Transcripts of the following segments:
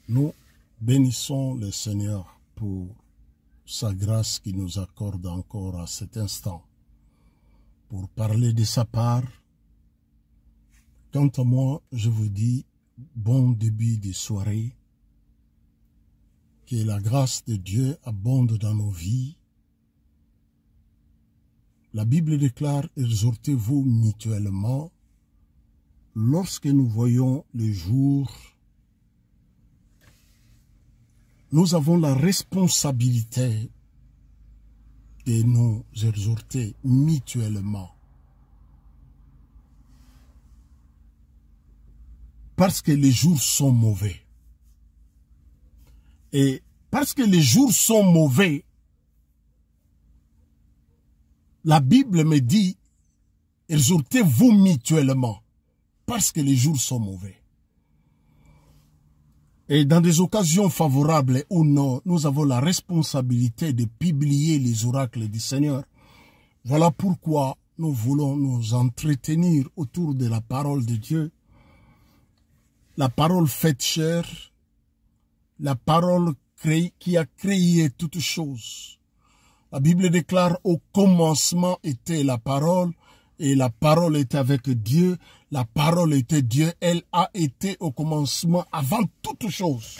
Nous bénissons le Seigneur pour sa grâce qui nous accorde encore à cet instant pour parler de sa part. Quant à moi, je vous dis bon début de soirée, que la grâce de Dieu abonde dans nos vies. La Bible déclare « Exhortez-vous mutuellement » lorsque nous voyons le jour. Nous avons la responsabilité de nous exhorter mutuellement. Parce que les jours sont mauvais. Et parce que les jours sont mauvais, la Bible me dit, exhortez-vous mutuellement. Parce que les jours sont mauvais. Et dans des occasions favorables ou non, nous avons la responsabilité de publier les oracles du Seigneur. Voilà pourquoi nous voulons nous entretenir autour de la parole de Dieu. La parole faite chair, la parole qui a créé toutes choses. La Bible déclare au commencement était la parole et la parole était avec Dieu. La parole était Dieu, elle a été au commencement avant toute chose.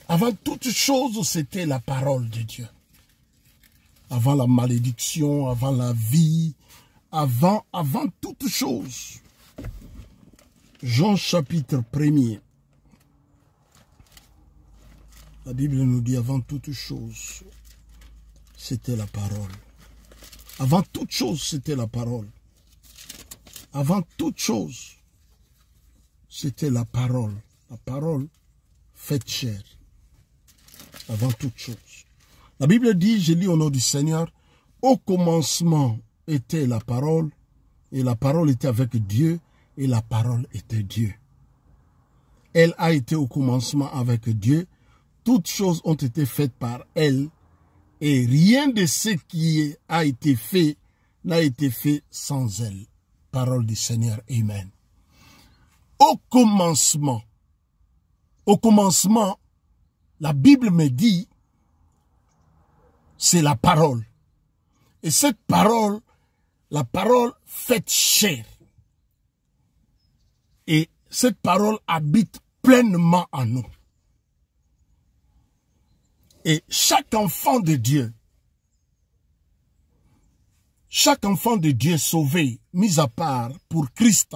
Avant toute chose, c'était la parole de Dieu. Avant la malédiction, avant la vie, avant toute chose. Jean chapitre 1er. La Bible nous dit avant toute chose, c'était la parole. Avant toute chose, c'était la parole. Avant toute chose, c'était la parole. La parole faite chair. Avant toute chose. La Bible dit, je lis au nom du Seigneur, au commencement était la parole, et la parole était avec Dieu, et la parole était Dieu. Elle a été au commencement avec Dieu. Toutes choses ont été faites par elle, et rien de ce qui a été fait n'a été fait sans elle. Parole du Seigneur, Amen. Au commencement, la Bible me dit, c'est la parole. Et cette parole, la parole faite chair. Et cette parole habite pleinement en nous. Et chaque enfant de Dieu sauvé, mis à part pour Christ,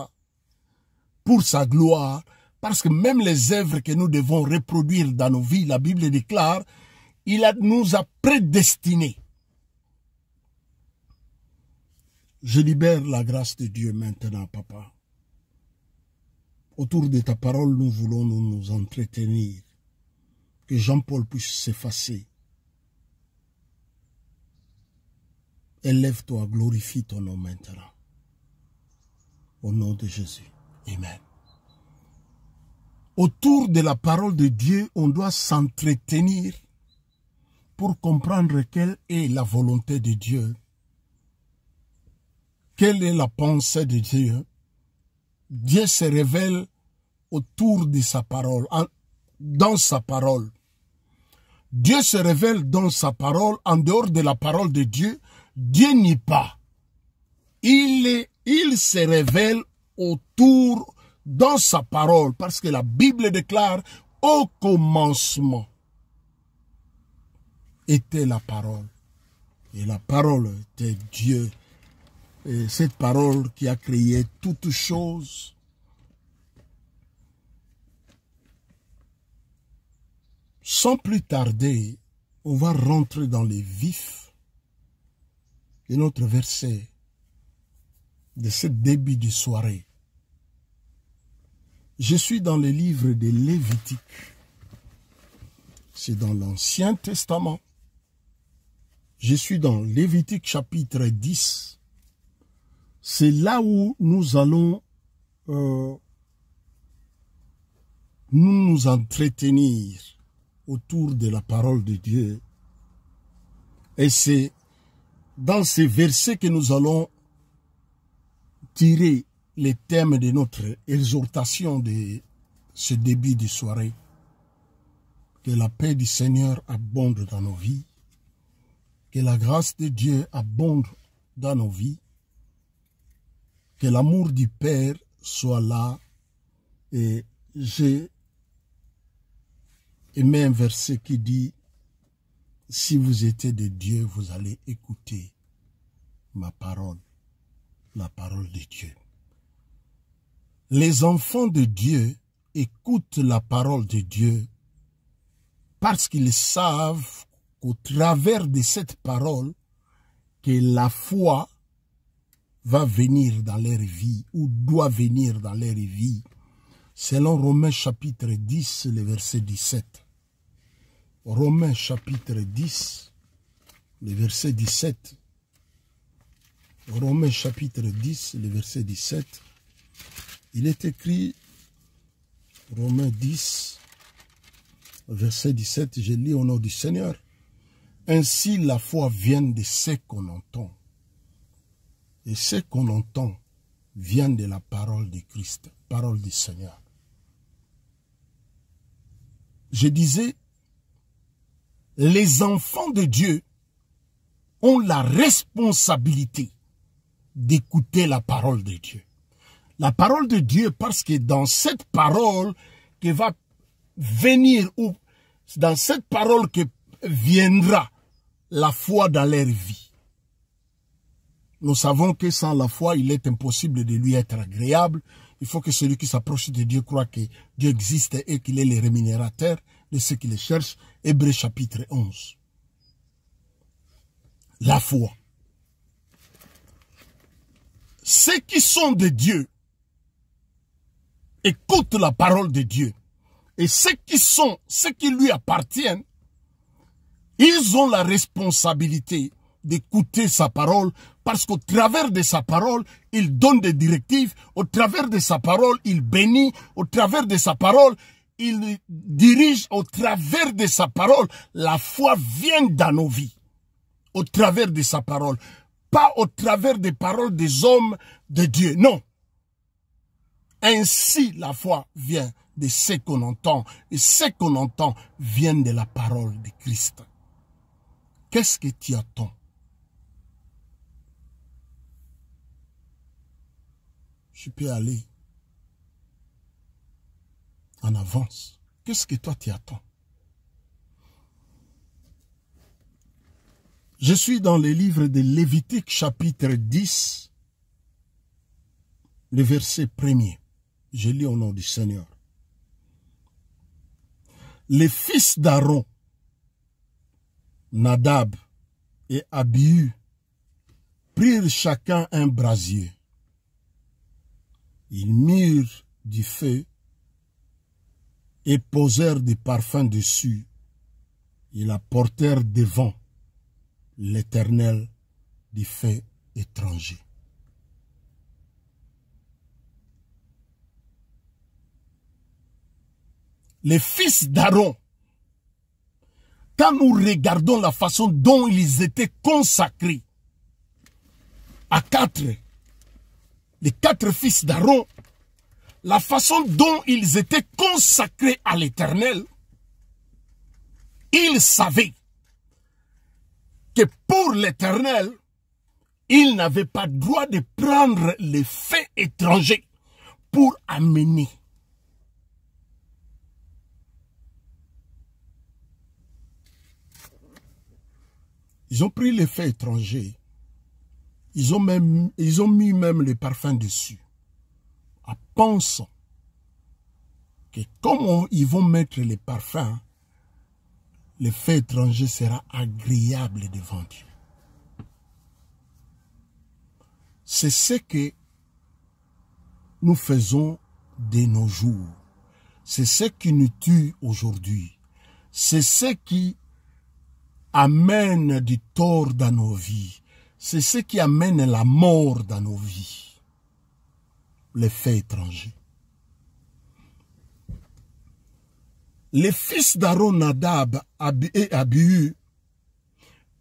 pour sa gloire, parce que même les œuvres que nous devons reproduire dans nos vies, la Bible déclare, nous a prédestinés. Je libère la grâce de Dieu maintenant, Papa. Autour de ta parole, nous voulons nous entretenir. Que Jean-Paul puisse s'effacer. Élève-toi, glorifie ton nom maintenant. Au nom de Jésus. Amen. Autour de la parole de Dieu, on doit s'entretenir pour comprendre quelle est la volonté de Dieu. Quelle est la pensée de Dieu. Dieu se révèle autour de sa parole, dans sa parole. Dieu se révèle dans sa parole, en dehors de la parole de Dieu. Dieu n'est pas. Il se révèle autour, dans sa parole, parce que la Bible déclare, au commencement était la parole. Et la parole était Dieu. Et cette parole qui a créé toutes choses. Sans plus tarder, on va rentrer dans les vifs de notre verset de ce début de soirée. Je suis dans le livre de Lévitique. C'est dans l'Ancien Testament. Je suis dans Lévitique chapitre 10. C'est là où nous allons nous entretenir autour de la parole de Dieu. Et c'est dans ces versets que nous allons tirer les thèmes de notre exhortation de ce début de soirée. Que la paix du Seigneur abonde dans nos vies. Que la grâce de Dieu abonde dans nos vies. Que l'amour du Père soit là. Et j'ai aimé un verset qui dit, si vous étiez de Dieu, vous allez écouter ma parole, la parole de Dieu. Les enfants de Dieu écoutent la parole de Dieu parce qu'ils savent qu'au travers de cette parole, que la foi va venir dans leur vie ou doit venir dans leur vie. Selon Romains chapitre 10, le verset 17. Romains chapitre 10, le verset 17. Romains chapitre 10, le verset 17. Il est écrit, Romains 10, verset 17, je lis au nom du Seigneur. Ainsi la foi vient de ce qu'on entend. Et ce qu'on entend vient de la parole de Christ, parole du Seigneur. Je disais, les enfants de Dieu ont la responsabilité d'écouter la parole de Dieu. La parole de Dieu, parce que dans cette parole que va venir, ou dans cette parole que viendra la foi dans leur vie. Nous savons que sans la foi, il est impossible de lui être agréable. Il faut que celui qui s'approche de Dieu croit que Dieu existe et qu'il est le rémunérateur de ceux qui le cherchent. Hébreux chapitre 11. La foi. Ceux qui sont de Dieu écoutent la parole de Dieu. Et ceux qui lui appartiennent, ils ont la responsabilité d'écouter sa parole, parce qu'au travers de sa parole, il donne des directives, au travers de sa parole, il bénit, au travers de sa parole, il dirige, au travers de sa parole, la foi vient dans nos vies, au travers de sa parole, pas au travers des paroles des hommes de Dieu, non. Ainsi, la foi vient de ce qu'on entend, et ce qu'on entend vient de la parole de Christ. Qu'est-ce que tu attends? Je peux aller en avance. Qu'est-ce que toi tu attends? Je suis dans le livre de Lévitique chapitre 10, le verset 1er. Je lis au nom du Seigneur. Les fils d'Aaron, Nadab et Abihu, prirent chacun un brasier. Ils mirent du feu et posèrent des parfums dessus. Ils apportèrent devant l'Éternel du feu étranger. Les fils d'Aaron, quand nous regardons la façon dont ils étaient consacrés à les quatre fils d'Aaron, la façon dont ils étaient consacrés à l'Éternel, ils savaient que pour l'Éternel, ils n'avaient pas droit de prendre les faits étrangers pour amener. Ils ont pris les faits étrangers. Ils ont mis même les parfums dessus. En pensant que comme ils vont mettre les parfums, le fait étranger sera agréable devant Dieu. C'est ce que nous faisons de nos jours. C'est ce qui nous tue aujourd'hui. C'est ce qui amène du tort dans nos vies. C'est ce qui amène la mort dans nos vies. Les faits étrangers. Les fils d'Aaron, Nadab et Abihu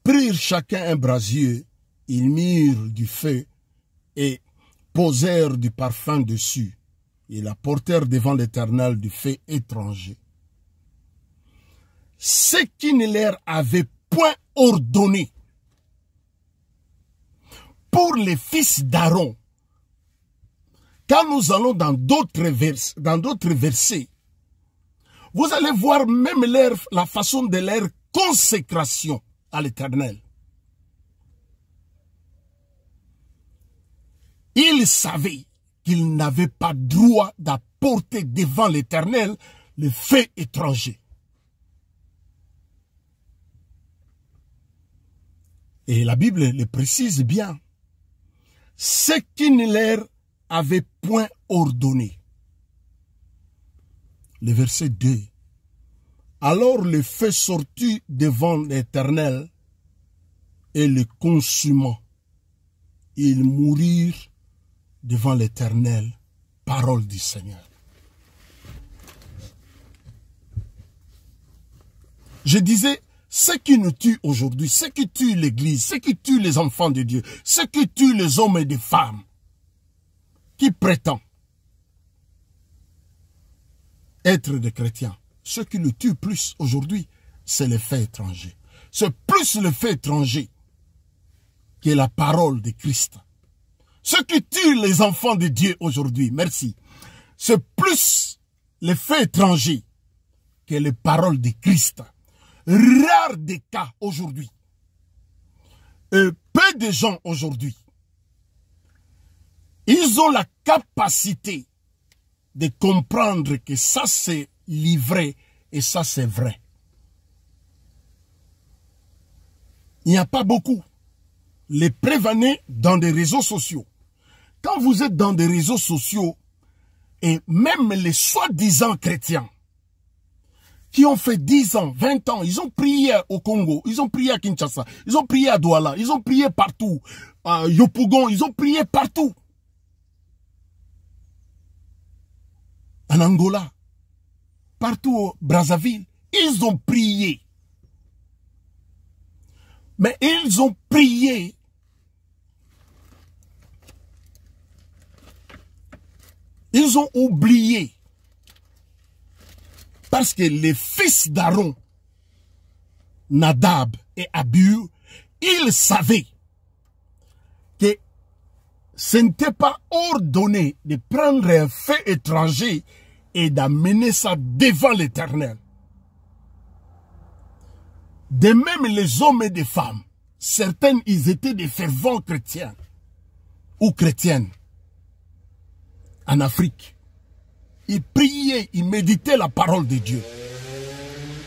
prirent chacun un brasier, ils mirent du feu et posèrent du parfum dessus. Ils apportèrent devant l'Éternel du feu étranger. ce qui ne leur avait point ordonné. Pour les fils d'Aaron, quand nous allons dans d'autres versets, vous allez voir même la façon de leur consécration à l'Éternel. Ils savaient qu'ils n'avaient pas droit d'apporter devant l'Éternel le fait étranger. Et la Bible le précise bien. Ce qui ne leur avait point ordonné. Le verset 2. Alors le feu sortit devant l'Éternel et le consuma. Ils mourirent devant l'Éternel. Parole du Seigneur. Je disais, ce qui nous tue aujourd'hui, ce qui tue l'Église, ce qui tue les enfants de Dieu, ce qui tue les hommes et les femmes, qui prétend être des chrétiens, ce qui le tue plus aujourd'hui, c'est le fait étranger. C'est plus le fait étranger que la parole de Christ. Ce qui tue les enfants de Dieu aujourd'hui, merci, c'est plus le fait étranger que les paroles de Christ. Rare des cas aujourd'hui. Peu de gens aujourd'hui. Ils ont la capacité de comprendre que ça c'est livré et ça c'est vrai. Il n'y a pas beaucoup. Les prévenez dans des réseaux sociaux. Quand vous êtes dans des réseaux sociaux, et même les soi-disant chrétiens, qui ont fait 10 ans, 20 ans, ils ont prié au Congo, ils ont prié à Kinshasa, ils ont prié à Douala, ils ont prié partout, à Yopougon, ils ont prié partout. En Angola, partout au Brazzaville, ils ont prié. Mais ils ont prié ils ont oublié. Parce que les fils d'Aaron, Nadab et Abihu, ils savaient que ce n'était pas ordonné de prendre un fait étranger et d'amener ça devant l'Éternel. De même les hommes et les femmes, certains ils étaient des fervents chrétiens ou chrétiennes en Afrique. Ils priaient, ils méditaient la parole de Dieu.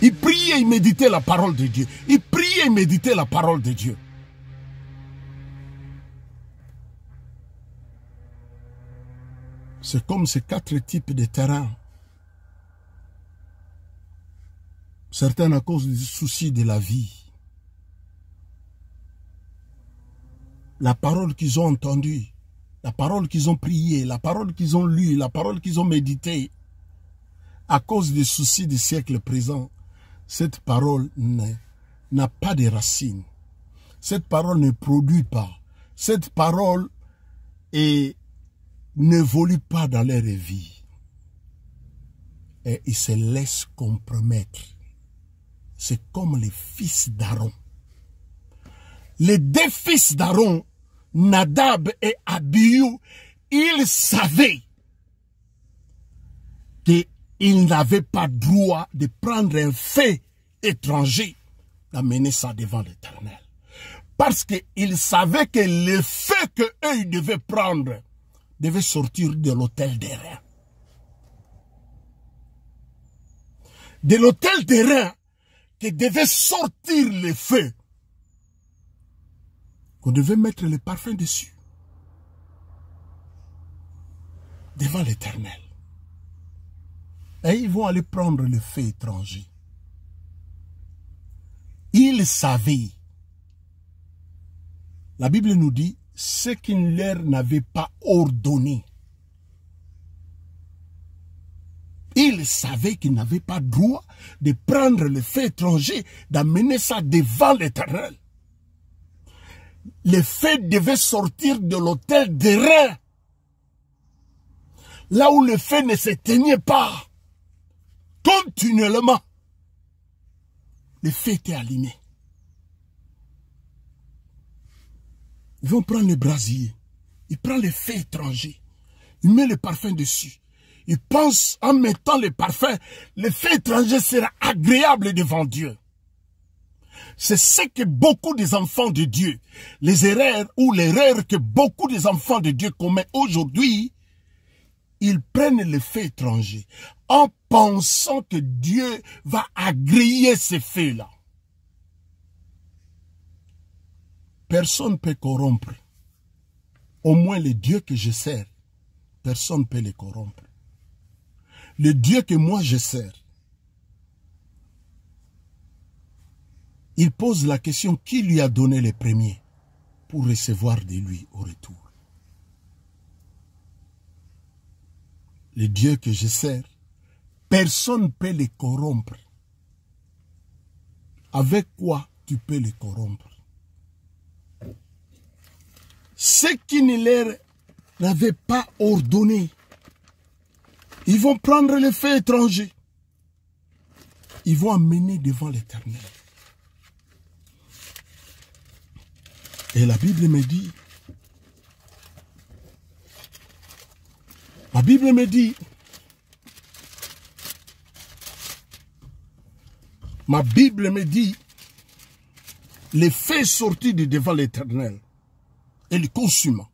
Ils priaient, ils méditaient la parole de Dieu. Ils priaient, ils méditaient la parole de Dieu. C'est comme ces 4 types de terrains. Certains à cause du souci de la vie. La parole qu'ils ont entendue, la parole qu'ils ont priée, la parole qu'ils ont lue, la parole qu'ils ont méditée, à cause des soucis du siècle présent, cette parole n'a pas de racines. Cette parole ne produit pas. Cette parole n'évolue pas dans leur vie. Et ils se laissent compromettre. C'est comme les fils d'Aaron. Les 2 fils d'Aaron, Nadab et Abihu, ils savaient qu'ils n'avaient pas droit de prendre un fait étranger, d'amener ça devant l'Éternel. Parce qu'ils savaient que le fait qu'eux ils devaient prendre devait sortir de l'autel des reins. De l'autel des reins, que devait sortir le feu. Qu'on devait mettre le parfum dessus. Devant l'Éternel. Et ils vont aller prendre le feu étranger. Ils savaient. La Bible nous dit ce qu'ils leur n'avaient pas ordonné. Ils savaient qu'ils n'avaient pas droit de prendre le fait étranger, d'amener ça devant l'Éternel. Le fait devait sortir de l'autel des reins. Là où le fait ne s'éteignait pas. Continuellement. le feu était allumé. Ils vont prendre le brasier. Il prend le feu étranger. Il met le parfum dessus. Il pense, en mettant le parfum, le feu étranger sera agréable devant Dieu. C'est ce que beaucoup des enfants de Dieu, les erreurs ou l'erreur que beaucoup des enfants de Dieu commettent aujourd'hui, ils prennent le feu étranger en pensant que Dieu va agréer ces faits-là. Personne ne peut corrompre. Au moins le Dieu que je sers, personne ne peut le corrompre. Le Dieu que moi je sers, il pose la question qui lui a donné les premiers pour recevoir de lui au retour. Le Dieu que je sers, personne ne peut le corrompre. Avec quoi tu peux le corrompre? Ceux qui ne leur n'avaient pas ordonné, ils vont prendre le feu étranger. Ils vont amener devant l'Éternel. Et la Bible me dit, ma Bible me dit, les faits sortis de devant l'Éternel et le consumant.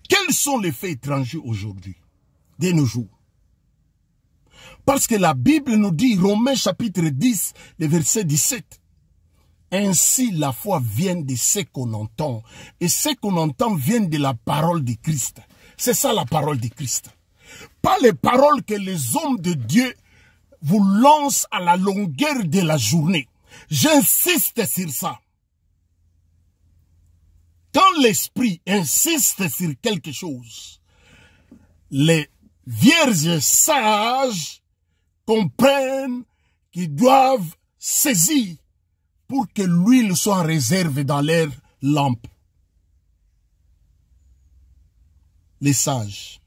Quels sont les faits étrangers aujourd'hui, de nos jours? Parce que la Bible nous dit, Romains chapitre 10, le verset 17, ainsi la foi vient de ce qu'on entend, et ce qu'on entend vient de la parole de Christ. C'est ça la parole de Christ. Pas les paroles que les hommes de Dieu vous lancent à la longueur de la journée. J'insiste sur ça. Quand l'esprit insiste sur quelque chose, les vierges sages comprennent qu'ils doivent saisir pour que l'huile soit en réserve dans leur lampe. Les sages,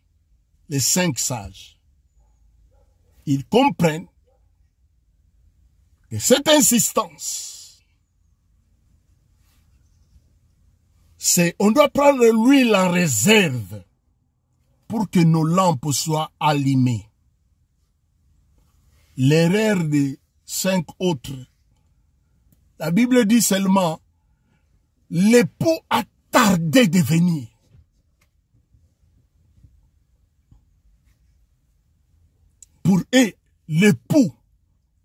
les 5 sages, ils comprennent que cette insistance, c'est on doit prendre l'huile en réserve pour que nos lampes soient allumées. L'erreur des 5 autres, la Bible dit seulement, l'époux a tardé de venir. Pour eux, l'époux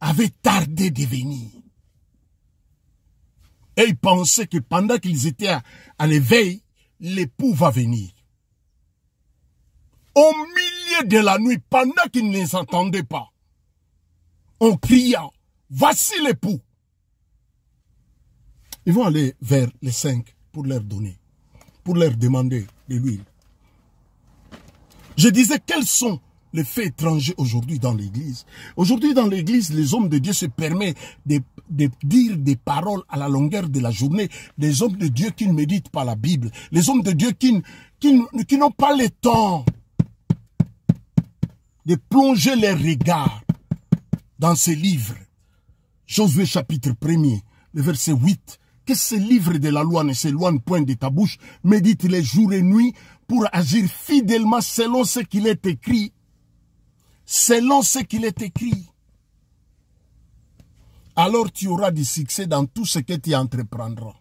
avait tardé de venir. Et ils pensaient que pendant qu'ils étaient à l'éveil, l'époux va venir. Au milieu de la nuit, pendant qu'ils ne les entendaient pas, en criant, voici l'époux. Ils vont aller vers les 5 pour leur donner, pour leur demander de l'huile. Je disais, quels sont les faits étrangers aujourd'hui dans l'église? Aujourd'hui dans l'église, les hommes de Dieu se permettent de dire des paroles à la longueur de la journée. Les hommes de Dieu qui ne méditent pas la Bible. Les hommes de Dieu qui n'ont pas le temps de plonger leurs regards dans ces livres. Josué chapitre 1er, le verset 8. Que ce livre de la loi ne s'éloigne point de ta bouche. Médite les jours et nuits pour agir fidèlement selon ce qu'il est écrit. Selon ce qu'il est écrit. Alors tu auras du succès dans tout ce que tu entreprendras.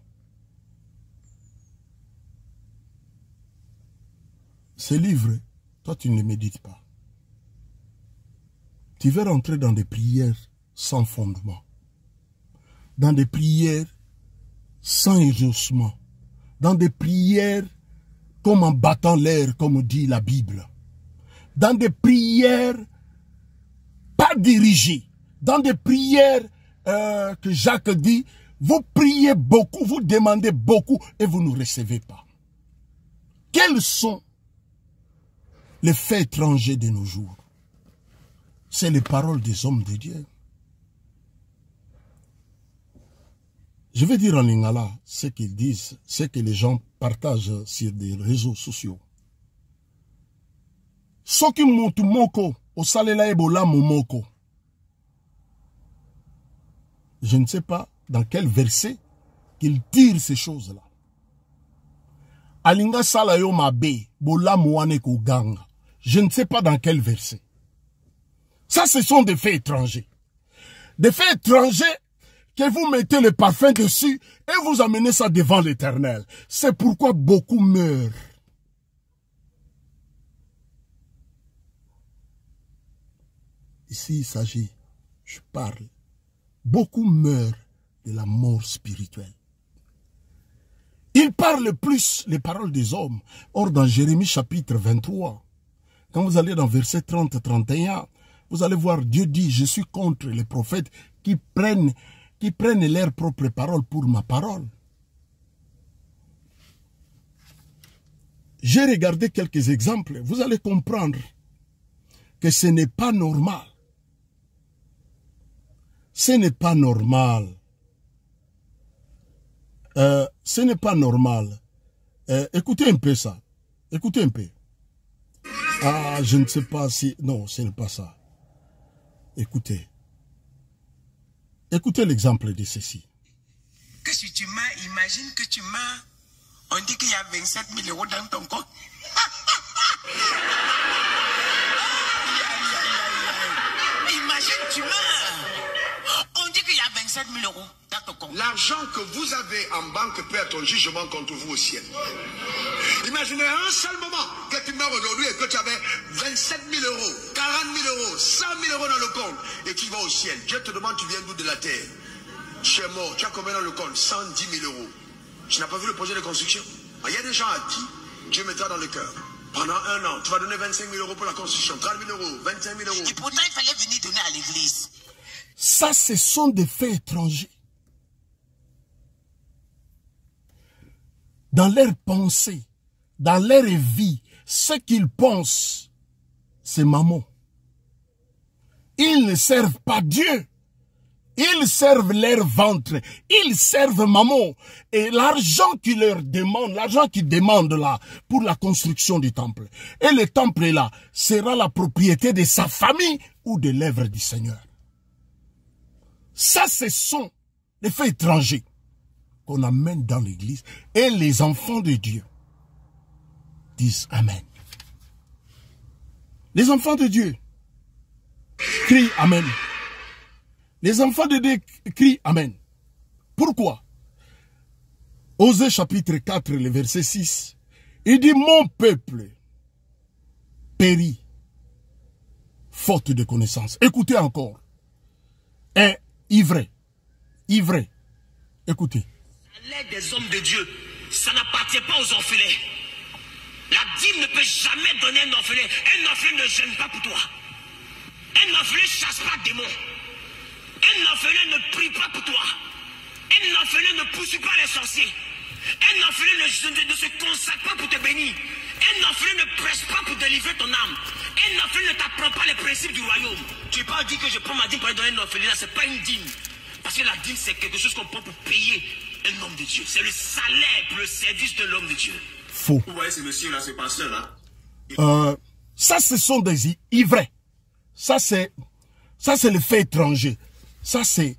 Ce livre, toi tu ne le médites pas. Tu vas rentrer dans des prières sans fondement. Dans des prières sans exaucement. Dans des prières comme en battant l'air, comme dit la Bible. Dans des prières pas dirigées. Dans des prières que Jacques dit, vous priez beaucoup, vous demandez beaucoup et vous ne recevez pas. Quels sont les faits étrangers de nos jours? C'est les paroles des hommes de Dieu. Je vais dire en lingala ce qu'ils disent, ce que les gens partagent sur des réseaux sociaux. Soki mutu moko osalela ebola momoko. Je ne sais pas dans quel verset qu'il tire ces choses-là. Alinga salayo mabe, bola mouane kuganga. Je ne sais pas dans quel verset. Ça, ce sont des faits étrangers. Des faits étrangers que vous mettez le parfum dessus et vous amenez ça devant l'Éternel. C'est pourquoi beaucoup meurent. Ici, il s'agit, je parle, beaucoup meurent de la mort spirituelle. Il parle plus les paroles des hommes. Or, dans Jérémie chapitre 23, quand vous allez dans verset 30-31, vous allez voir Dieu dit, je suis contre les prophètes qui prennent leurs propres paroles pour ma parole. J'ai regardé quelques exemples. Vous allez comprendre que ce n'est pas normal. Ce n'est pas normal. Ce n'est pas normal. Écoutez un peu ça. Écoutez un peu. Ah, je ne sais pas si... Non, ce n'est pas ça. Écoutez. Écoutez l'exemple de ceci. Que si tu meurs, imagine que tu meurs. On dit qu'il y a 27 000 euros dans ton compte. Imagine, tu meurs. On dit qu'il y a 27 000 euros dans ton compte. L'argent que vous avez en banque peut être un jugement contre vous au ciel. Imaginez un seul moment que tu meurs aujourd'hui et que tu avais 27 000 euros, 40 000 euros, 100 000 euros dans le compte et tu vas au ciel. Dieu te demande, tu viens d'où de la terre? Tu es mort, tu as combien dans le compte? 110 000 euros. Tu n'as pas vu le projet de construction? Il y a des gens à qui Dieu mettra dans le cœur. Pendant un an, tu vas donner 25 000 euros pour la construction, 30 000 euros, 25 000 euros. Et pourtant, il fallait venir donner à l'église. Ça, ce sont des faits étrangers. Dans leurs pensées, dans leur vie, ce qu'ils pensent, c'est maman. Ils ne servent pas Dieu. Ils servent leur ventre. Ils servent maman. Et l'argent qu'ils leur demandent, l'argent qu'ils demandent là, pour la construction du temple. Et le temple là, sera la propriété de sa famille ou de l'œuvre du Seigneur. Ça, ce sont les faits étrangers qu'on amène dans l'église. Et les enfants de Dieu disent Amen. Les enfants de Dieu crient Amen. Les enfants de Dieu crient Amen. Pourquoi? Osée chapitre 4, le verset 6. Il dit, mon peuple périt faute de connaissance. Écoutez encore. Et ivré. Écoutez. L'aide des hommes de Dieu, ça n'appartient pas aux orphelins. La dîme ne peut jamais donner un orphelin. Un orphelin ne gêne pas pour toi. Un orphelin ne chasse pas des démons. Un orphelin ne prie pas pour toi. Un orphelin ne poursuit pas les sorciers. Un orphelin ne se consacre pas pour te bénir. Un orphelin ne presse pas pour délivrer ton âme. Un orphelin ne t'apprend pas les principes du royaume. Tu n'es pas dit que je prends ma dîme pour aller donner un orphelin. Ce n'est pas une dîme. Parce que la dîme, c'est quelque chose qu'on prend pour payer un homme de Dieu. C'est le salaire pour le service de l'homme de Dieu. Faux. Vous voyez ce monsieur-là, ce pasteur-là? Ça, ce sont des ivrés. Ça, c'est le fait étranger. Ça, c'est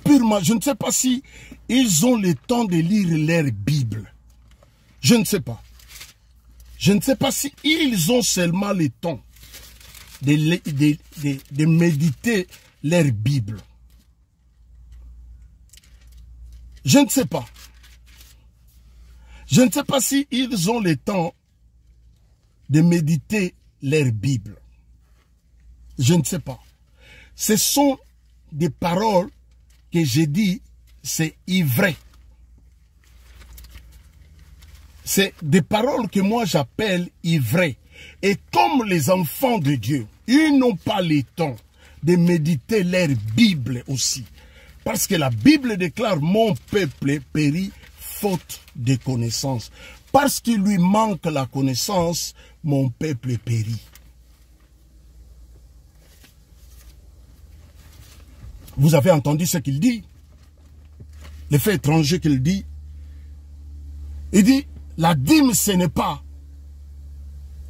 purement... Je ne sais pas si ils ont le temps de lire leur Bible. Je ne sais pas. Je ne sais pas si ils ont seulement le temps de méditer leur Bible. Je ne sais pas. Je ne sais pas si ils ont le temps de méditer leur Bible. Je ne sais pas. Ce sont des paroles que j'ai dit, c'est ivré. C'est des paroles que moi j'appelle ivré. Et comme les enfants de Dieu, ils n'ont pas le temps de méditer leur Bible aussi. Parce que la Bible déclare, mon peuple périt faute de connaissance. Parce qu'il lui manque la connaissance, mon peuple périt. Vous avez entendu ce qu'il dit? Le fait étranger qu'il dit. Il dit, la dîme, ce n'est pas.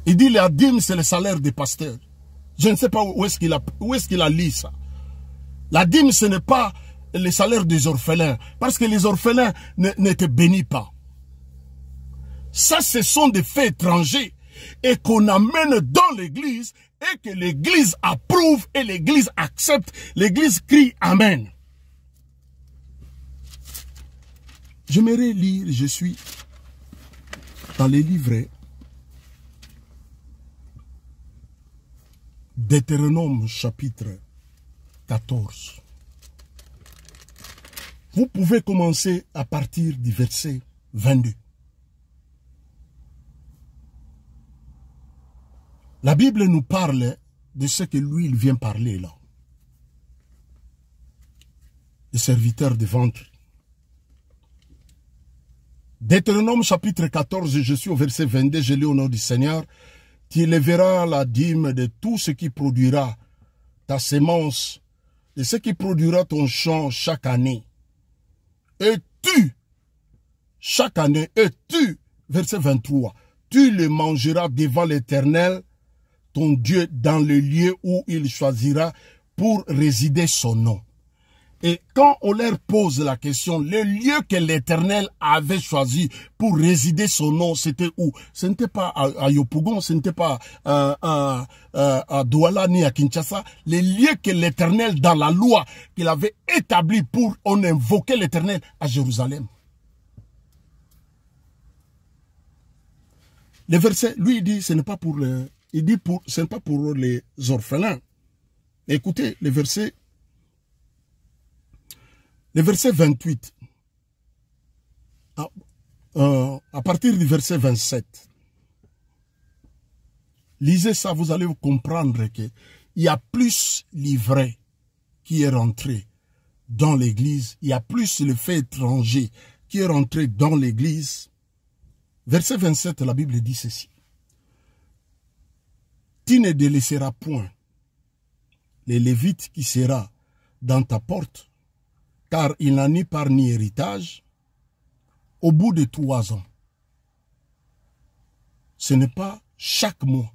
Il dit, la dîme, c'est le salaire des pasteurs. Je ne sais pas où est-ce qu'il a lu ça. La dîme, ce n'est pas les salaires des orphelins, parce que les orphelins ne te bénissent pas. Ça, ce sont des faits étrangers et qu'on amène dans l'église et que l'église approuve et l'église accepte. L'église crie Amen. J'aimerais lire, je suis dans les livrets Deutéronome chapitre 14. Vous pouvez commencer à partir du verset 22. La Bible nous parle de ce que lui, il vient parler là. Le serviteur de ventre. Deutéronome chapitre 14, je suis au verset 22, je lis au nom du Seigneur. Tu élèveras la dîme de tout ce qui produira ta sémence, de ce qui produira ton champ chaque année. Et tu, chaque année, et tu, verset 23, tu le mangeras devant l'Éternel, ton Dieu, dans le lieu où il choisira pour résider son nom. Et quand on leur pose la question, le lieu que l'Éternel avait choisi pour résider son nom, c'était où? Ce n'était pas à Yopougon, ce n'était pas à Douala ni à Kinshasa. Le lieu que l'Éternel, dans la loi qu'il avait établi pour on invoquer l'Éternel à Jérusalem. Le verset, lui, il dit, ce n'est pas pour les, il dit ce n'est pas pour les orphelins. Écoutez, le verset 28, à partir du verset 27, lisez ça, vous allez comprendre qu'il y a plus l'ivraie qui est rentré dans l'église, il y a plus le fait étranger qui est rentré dans l'église. Verset 27, la Bible dit ceci. Tu ne délaisseras point les Lévites qui sera dans ta porte, car il n'a ni part ni héritage, au bout de 3 ans. Ce n'est pas chaque mois.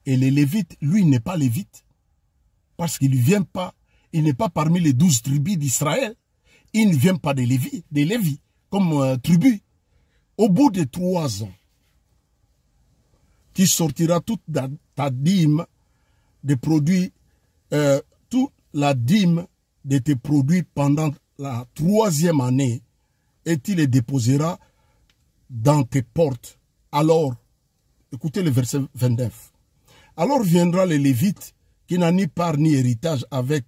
Et les Lévites, lui, n'est pas Lévite, parce qu'il ne vient pas, il n'est pas parmi les 12 tribus d'Israël, il ne vient pas des Lévis, comme tribu. Au bout de 3 ans, tu sortiras toute ta dîme de produits, toute la dîme de tes produits pendant la 3e année, et tu les déposeras dans tes portes. Alors, écoutez le verset 29. Alors viendra le Lévite qui n'a ni part ni héritage avec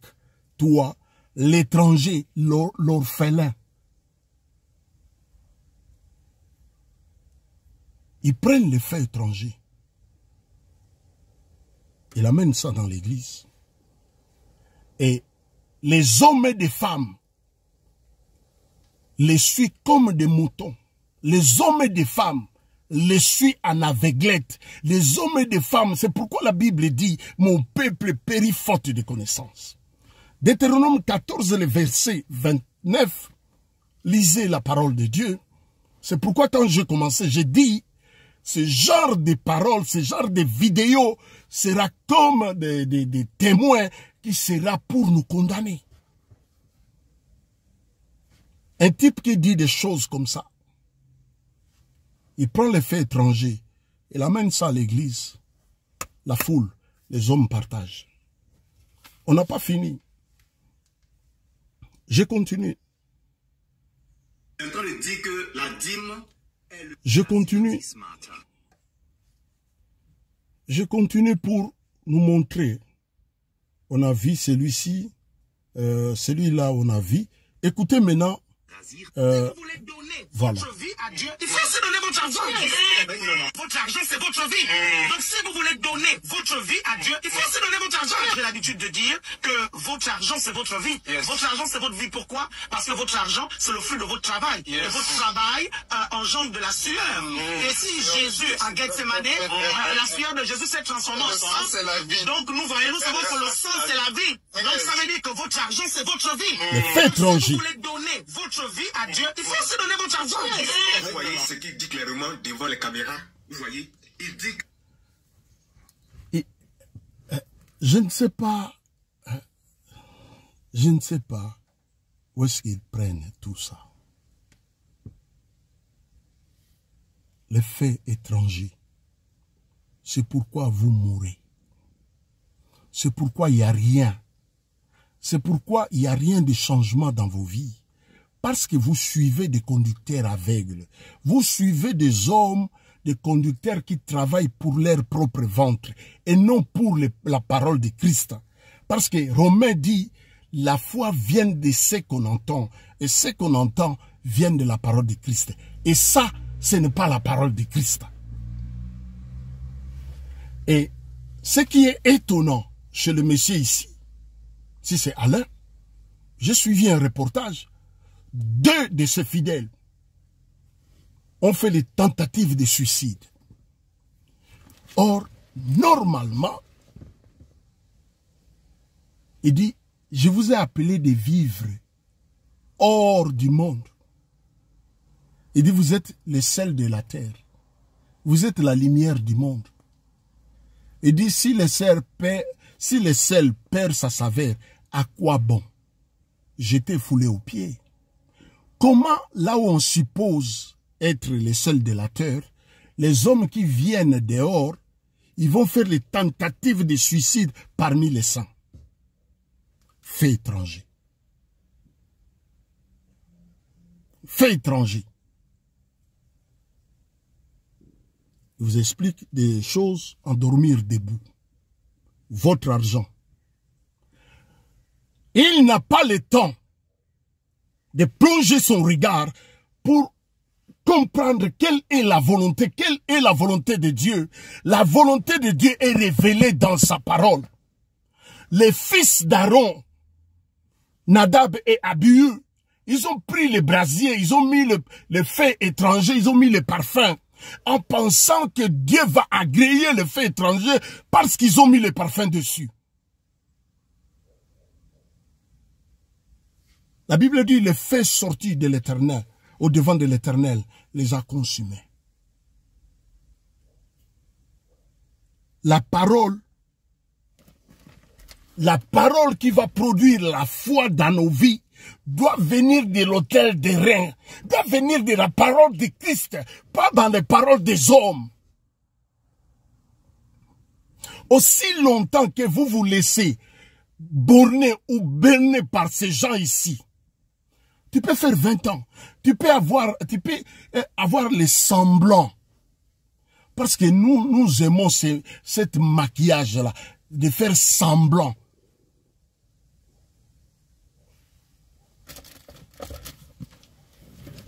toi, l'étranger, l'orphelin. Ils prennent les faits étrangers. Ils amènent ça dans l'église. Et les hommes et les femmes les suivent comme des moutons. Les hommes et les femmes les suivent en aveuglette. Les hommes et les femmes, c'est pourquoi la Bible dit « Mon peuple périt faute de connaissance ». Deutéronome 14, le verset 29, lisez la parole de Dieu. C'est pourquoi quand j'ai commencé, j'ai dit ce genre de paroles, ce genre de vidéos sera comme des témoins qui sera pour nous condamner. Un type qui dit des choses comme ça, il prend les faits étrangers, il amène ça à l'église, la foule, les hommes partagent. On n'a pas fini. Je continue. Je continue. Je continue pour nous montrer. On a vu celui-ci, celui-là on a vu. Écoutez maintenant. Voilà. Votre vie à Dieu, il faut aussi donner votre argent. Votre argent, c'est votre vie. Donc, si vous voulez donner votre vie à Dieu, il faut aussi donner votre argent. J'ai l'habitude de dire que votre argent, c'est votre vie. Votre argent, c'est votre vie. Pourquoi? Parce que votre argent, c'est le fruit de votre travail. Et votre travail engendre de la sueur. Et si Jésus, à Gethsemane, la sueur de Jésus s'est transformée en sang. Donc, nous savons que le sang, c'est la vie. Donc, ça veut dire que votre argent, c'est votre vie. Si vous voulez donner votre vie à Dieu, il faut aussi donner votre argent. Vous voyez ce qu'il dit clairement devant les caméras. Vous voyez, il dit... Je ne sais pas Je ne sais pas où est-ce qu'ils prennent tout ça. Les faits étrangers. C'est pourquoi vous mourrez. C'est pourquoi il n'y a rien. C'est pourquoi il n'y a rien de changement dans vos vies. Parce que vous suivez des conducteurs aveugles. Vous suivez des hommes, des conducteurs qui travaillent pour leur propre ventre et non pour la parole de Christ. Parce que Romain dit, la foi vient de ce qu'on entend. Et ce qu'on entend vient de la parole de Christ. Et ça, ce n'est pas la parole de Christ. Et ce qui est étonnant chez le monsieur ici, si c'est Alain, j'ai suivi un reportage, 2 de ses fidèles ont fait des tentatives de suicide. Or, normalement, il dit, je vous ai appelé de vivre hors du monde. Il dit, vous êtes le sel de la terre. Vous êtes la lumière du monde. Il dit, si le sel perd sa saveur, à quoi bon? J'étais foulé aux pieds. Comment, là où on suppose être les seuls de la terre, les hommes qui viennent dehors, ils vont faire les tentatives de suicide parmi les saints? Fait étranger. Fait étranger. Je vous explique des choses en dormir debout. Votre argent. Il n'a pas le temps de plonger son regard pour comprendre quelle est la volonté de Dieu. La volonté de Dieu est révélée dans sa parole. Les fils d'Aaron, Nadab et Abihu, ils ont pris les brasiers, ils ont mis le feu étranger, ils ont mis le parfum, en pensant que Dieu va agréer le feu étranger parce qu'ils ont mis le parfum dessus. La Bible dit, le feu sorti de l'Éternel, au devant de l'Éternel, les a consumés. La parole qui va produire la foi dans nos vies doit venir de l'autel des reins, doit venir de la parole de Christ, pas dans les paroles des hommes. Aussi longtemps que vous vous laissez borner ou berner par ces gens ici, tu peux faire 20 ans, tu peux avoir les semblants. Parce que nous aimons cette maquillage-là, de faire semblant.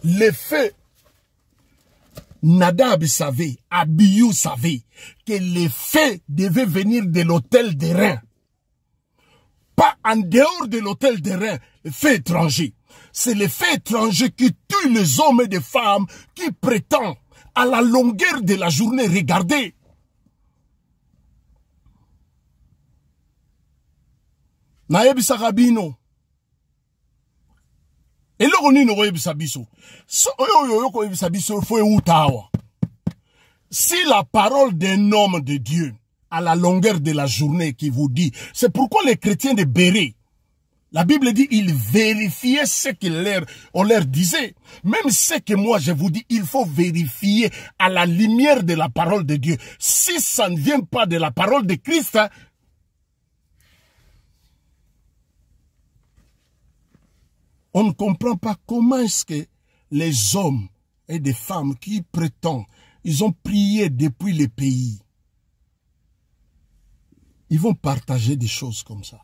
Les faits, Nadab savait, Abihu savait que les faits devaient venir de l'autel des reins. Pas en dehors de l'autel des reins, les faits étrangers. C'est les faits étrangers qui tuent les hommes et les femmes qui prétendent à la longueur de la journée. Regardez. Naebi Sarabino. Et là, on si la parole d'un homme de Dieu à la longueur de la journée qui vous dit, c'est pourquoi les chrétiens de Béret, la Bible dit, ils vérifiaient ce qu'on leur disait. Même ce que moi je vous dis, il faut vérifier à la lumière de la parole de Dieu. Si ça ne vient pas de la parole de Christ, on ne comprend pas comment est-ce que les hommes et des femmes qui prétendent, ils ont prié depuis les pays, ils vont partager des choses comme ça.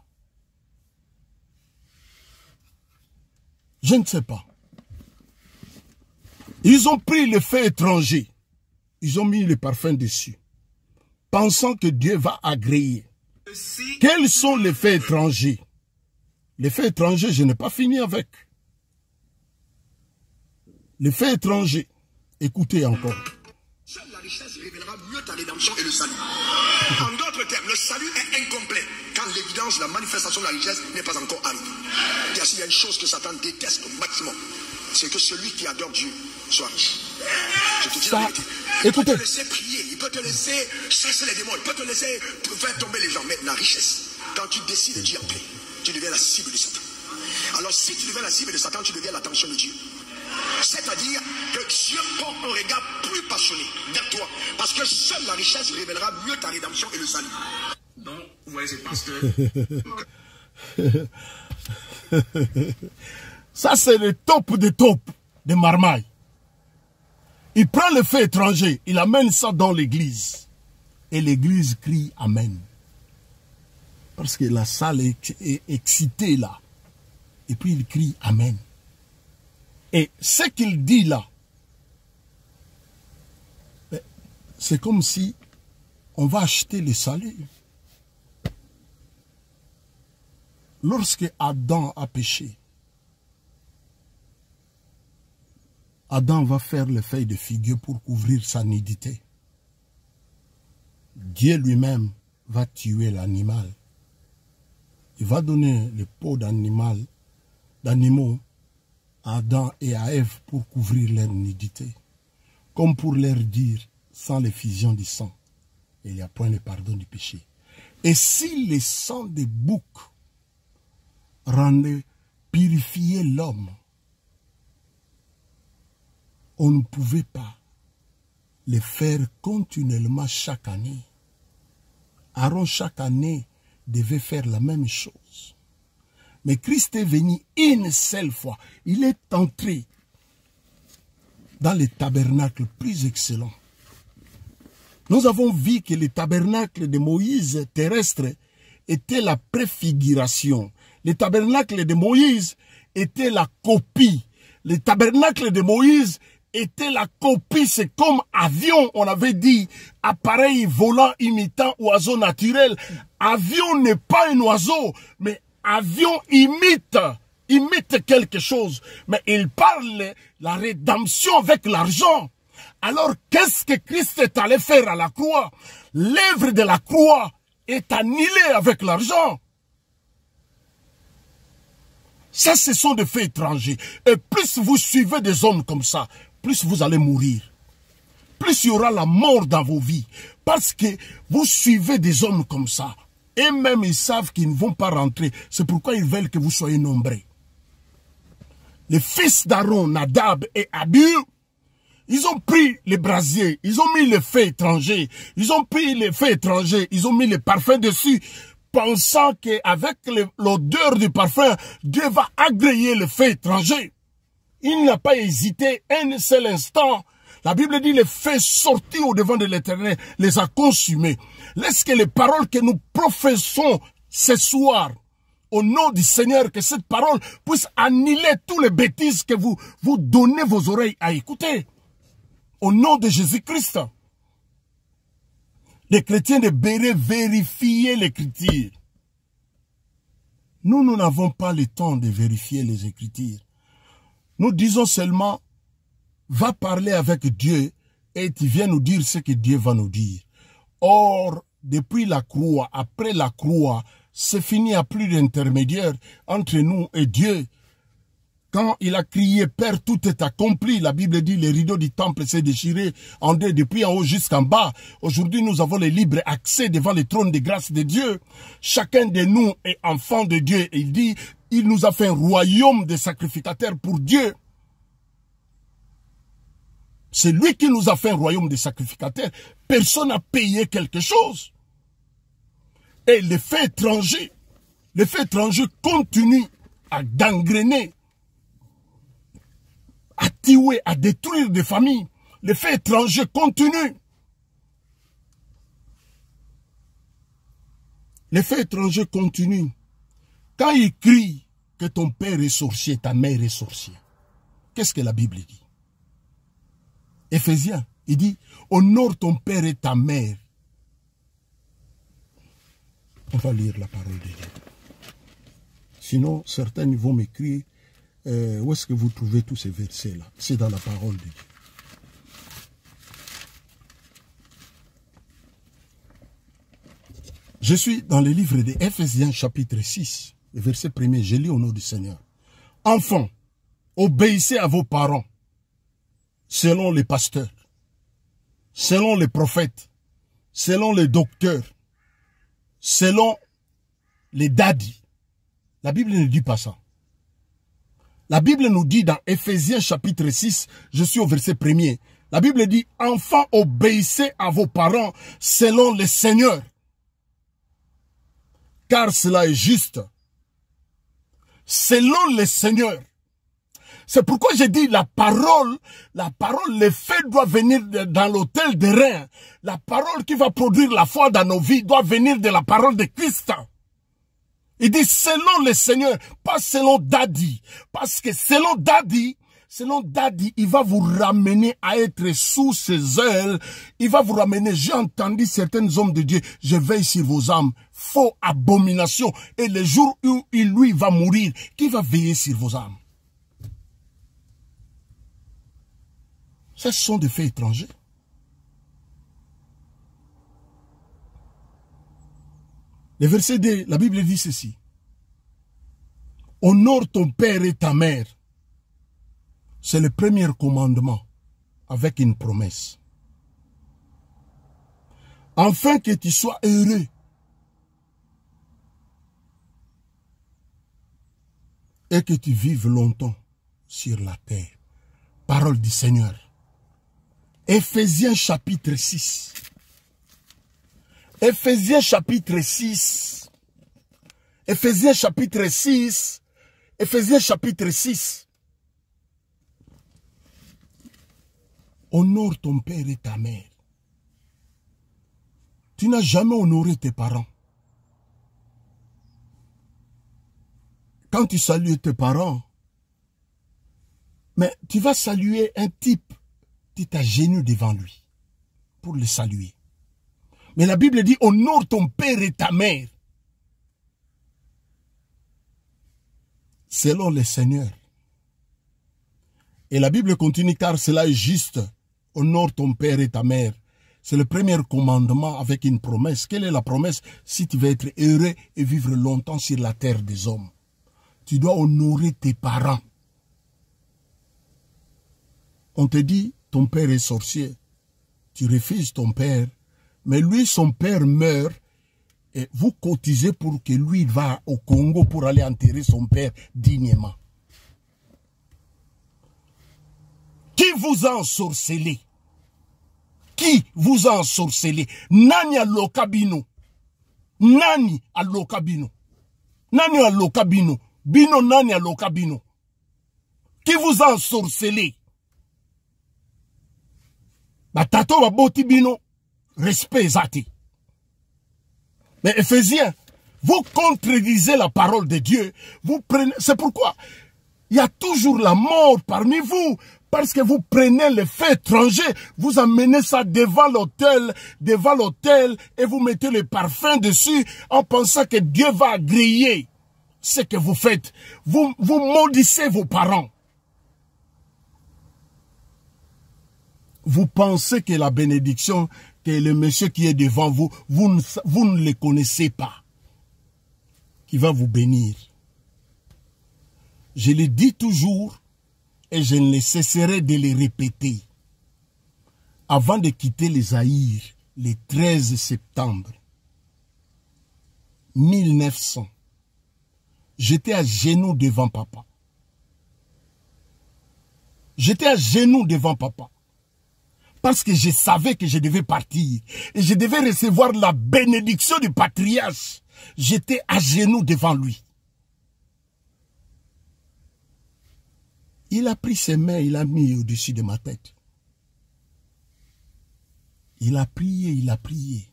Je ne sais pas. Ils ont pris le feu étranger, ils ont mis le parfum dessus, pensant que Dieu va agréer. Quels sont les faits étrangers? Les faits étrangers, je n'ai pas fini avec. Les faits étrangers, écoutez encore. Seule la richesse révélera mieux ta rédemption et le salut. En d'autres termes, le salut est incomplet quand l'évidence, la manifestation de la richesse n'est pas encore arrivée. Il y a une chose que Satan déteste au maximum, c'est que celui qui adore Dieu soit riche. Je te dis la vérité. Il peut te laisser prier, il peut te laisser chasser les démons, il peut te laisser faire tomber les gens. Mais la richesse, quand tu décides de Dieu en paix, tu deviens la cible de Satan. Alors si tu deviens la cible de Satan, tu deviens l'attention de Dieu. C'est-à-dire que Dieu porte un regard plus passionné vers toi. Parce que seule la richesse révélera mieux ta rédemption et le salut. Donc, vous voyez ce pasteur. Ça, c'est le top de marmaille. Il prend le fait étranger, il amène ça dans l'église. Et l'église crie Amen. Parce que la salle est excitée là. Et puis il crie Amen. Et ce qu'il dit là, c'est comme si on va acheter le salut. Lorsque Adam a péché, Adam va faire le feuille de figuier pour couvrir sa nudité. Dieu lui-même va tuer l'animal. Il va donner le peau d'animaux à Adam et à Ève pour couvrir leur nudité. Comme pour leur dire, sans l'effusion du sang, il n'y a point le pardon du péché. Et si le sang des boucs rendait purifier l'homme, on ne pouvait pas le faire continuellement chaque année. Aaron, chaque année, devait faire la même chose. Mais Christ est venu une seule fois. Il est entré dans le tabernacle plus excellent. Nous avons vu que le tabernacle de Moïse terrestre était la préfiguration. Le tabernacle de Moïse était la copie. Le tabernacle de Moïse était la copie. C'est comme avion, on avait dit, appareil volant imitant oiseau naturel. Avion n'est pas un oiseau, mais avion imite quelque chose. Mais il parle de la rédemption avec l'argent. Alors, qu'est-ce que Christ est allé faire à la croix? L'œuvre de la croix est annulée avec l'argent. Ça, ce sont des faits étrangers. Et plus vous suivez des hommes comme ça, plus vous allez mourir. Plus il y aura la mort dans vos vies. Parce que vous suivez des hommes comme ça. Et même ils savent qu'ils ne vont pas rentrer. C'est pourquoi ils veulent que vous soyez nombreux. Les fils d'Aaron, Nadab et Abihu, ils ont pris les brasiers, ils ont mis le feu étranger, ils ont pris le feu étranger, ils ont mis le parfum dessus, pensant qu'avec l'odeur du parfum, Dieu va agréer le feu étranger. Il n'a pas hésité un seul instant. La Bible dit, le feu sorti au devant de l'Éternel les a consumés. Laisse que les paroles que nous professons ce soir, au nom du Seigneur, que cette parole puisse annuler toutes les bêtises que vous donnez vos oreilles à écouter. Au nom de Jésus-Christ. Les chrétiens devraient vérifier l'Écriture. Nous n'avons pas le temps de vérifier les Écritures. Nous disons seulement, va parler avec Dieu et tu viens nous dire ce que Dieu va nous dire. Or, depuis la croix, après la croix, c'est fini, il n'y a plus d'intermédiaire entre nous et Dieu. Quand il a crié, Père, tout est accompli, la Bible dit, les rideaux du temple s'est déchiré en deux, depuis en haut jusqu'en bas. Aujourd'hui, nous avons le libre accès devant le trône de grâce de Dieu. Chacun de nous est enfant de Dieu. Et il dit, il nous a fait un royaume de sacrificateurs pour Dieu. C'est lui qui nous a fait un royaume de sacrificateurs. Personne n'a payé quelque chose. Et les faits étrangers continuent à gangréner, à tuer, à détruire des familles. Les faits étrangers continuent. Les faits étrangers continuent. Quand il crie que ton père est sorcier, ta mère est sorcière, qu'est-ce que la Bible dit? Éphésiens, il dit, honore ton père et ta mère. On va lire la parole de Dieu. Sinon, certains vont m'écrire, où est-ce que vous trouvez tous ces versets-là? C'est dans la parole de Dieu. Je suis dans le livre de Éphésiens chapitre 6, le verset 1er, je lis au nom du Seigneur. Enfants, obéissez à vos parents, selon les pasteurs, selon les prophètes, selon les docteurs, selon les daddies. La Bible ne dit pas ça. La Bible nous dit dans Éphésiens chapitre 6, je suis au verset 1er. La Bible dit, enfants, obéissez à vos parents selon le Seigneur. Car cela est juste. Selon le Seigneur. C'est pourquoi j'ai dit la parole, les faits doivent venir dans l'autel des reins. La parole qui va produire la foi dans nos vies doit venir de la parole de Christ. Il dit selon le Seigneur, pas selon Daddy. Parce que selon Daddy, il va vous ramener à être sous ses ailes. Il va vous ramener, j'ai entendu certains hommes de Dieu, je veille sur vos âmes. Faux abomination. Et le jour où lui va mourir, qui va veiller sur vos âmes? Ce sont des faits étrangers. Le verset 2, la Bible dit ceci. Honore ton père et ta mère. C'est le premier commandement avec une promesse. Afin que tu sois heureux. Et que tu vives longtemps sur la terre. Parole du Seigneur. Éphésiens chapitre 6. Éphésiens chapitre 6. Éphésiens chapitre 6. Éphésiens chapitre 6. Honore ton père et ta mère. Tu n'as jamais honoré tes parents. Quand tu salues tes parents, mais tu vas saluer un type, tu t'agenouilles devant lui pour le saluer. Mais la Bible dit, honore ton père et ta mère. Selon le Seigneur. Et la Bible continue, car cela est juste. Honore ton père et ta mère. C'est le premier commandement avec une promesse. Quelle est la promesse? Si tu veux être heureux et vivre longtemps sur la terre des hommes, tu dois honorer tes parents. On te dit, ton père est sorcier. Tu refuses ton père. Mais lui, son père meurt. Et vous cotisez pour que lui va au Congo pour aller enterrer son père dignement. Qui vous a ensorcelé? Qui vous a ensorcelé? Nani a lokabino? Nani a lokabino? Nani a lokabino? Bino nani a lokabino? Qui vous a ensorcelé? Batato baboti bino, respect zati. Mais Éphésiens, vous contredisez la parole de Dieu. Vous prenez, c'est pourquoi il y a toujours la mort parmi vous. Parce que vous prenez les faits étrangers, vous amenez ça devant l'autel, et vous mettez le parfum dessus en pensant que Dieu va agréer ce que vous faites. Vous maudissez vos parents. Vous pensez que la bénédiction, que le monsieur qui est devant vous, vous ne le connaissez pas, qui va vous bénir. Je le dis toujours, et je ne cesserai de le répéter. Avant de quitter les Zaïre, le 13 septembre 1900, j'étais à genoux devant papa. J'étais à genoux devant papa. Parce que je savais que je devais partir. Et je devais recevoir la bénédiction du patriarche. J'étais à genoux devant lui. Il a pris ses mains, il a mis au-dessus de ma tête. Il a prié, il a prié.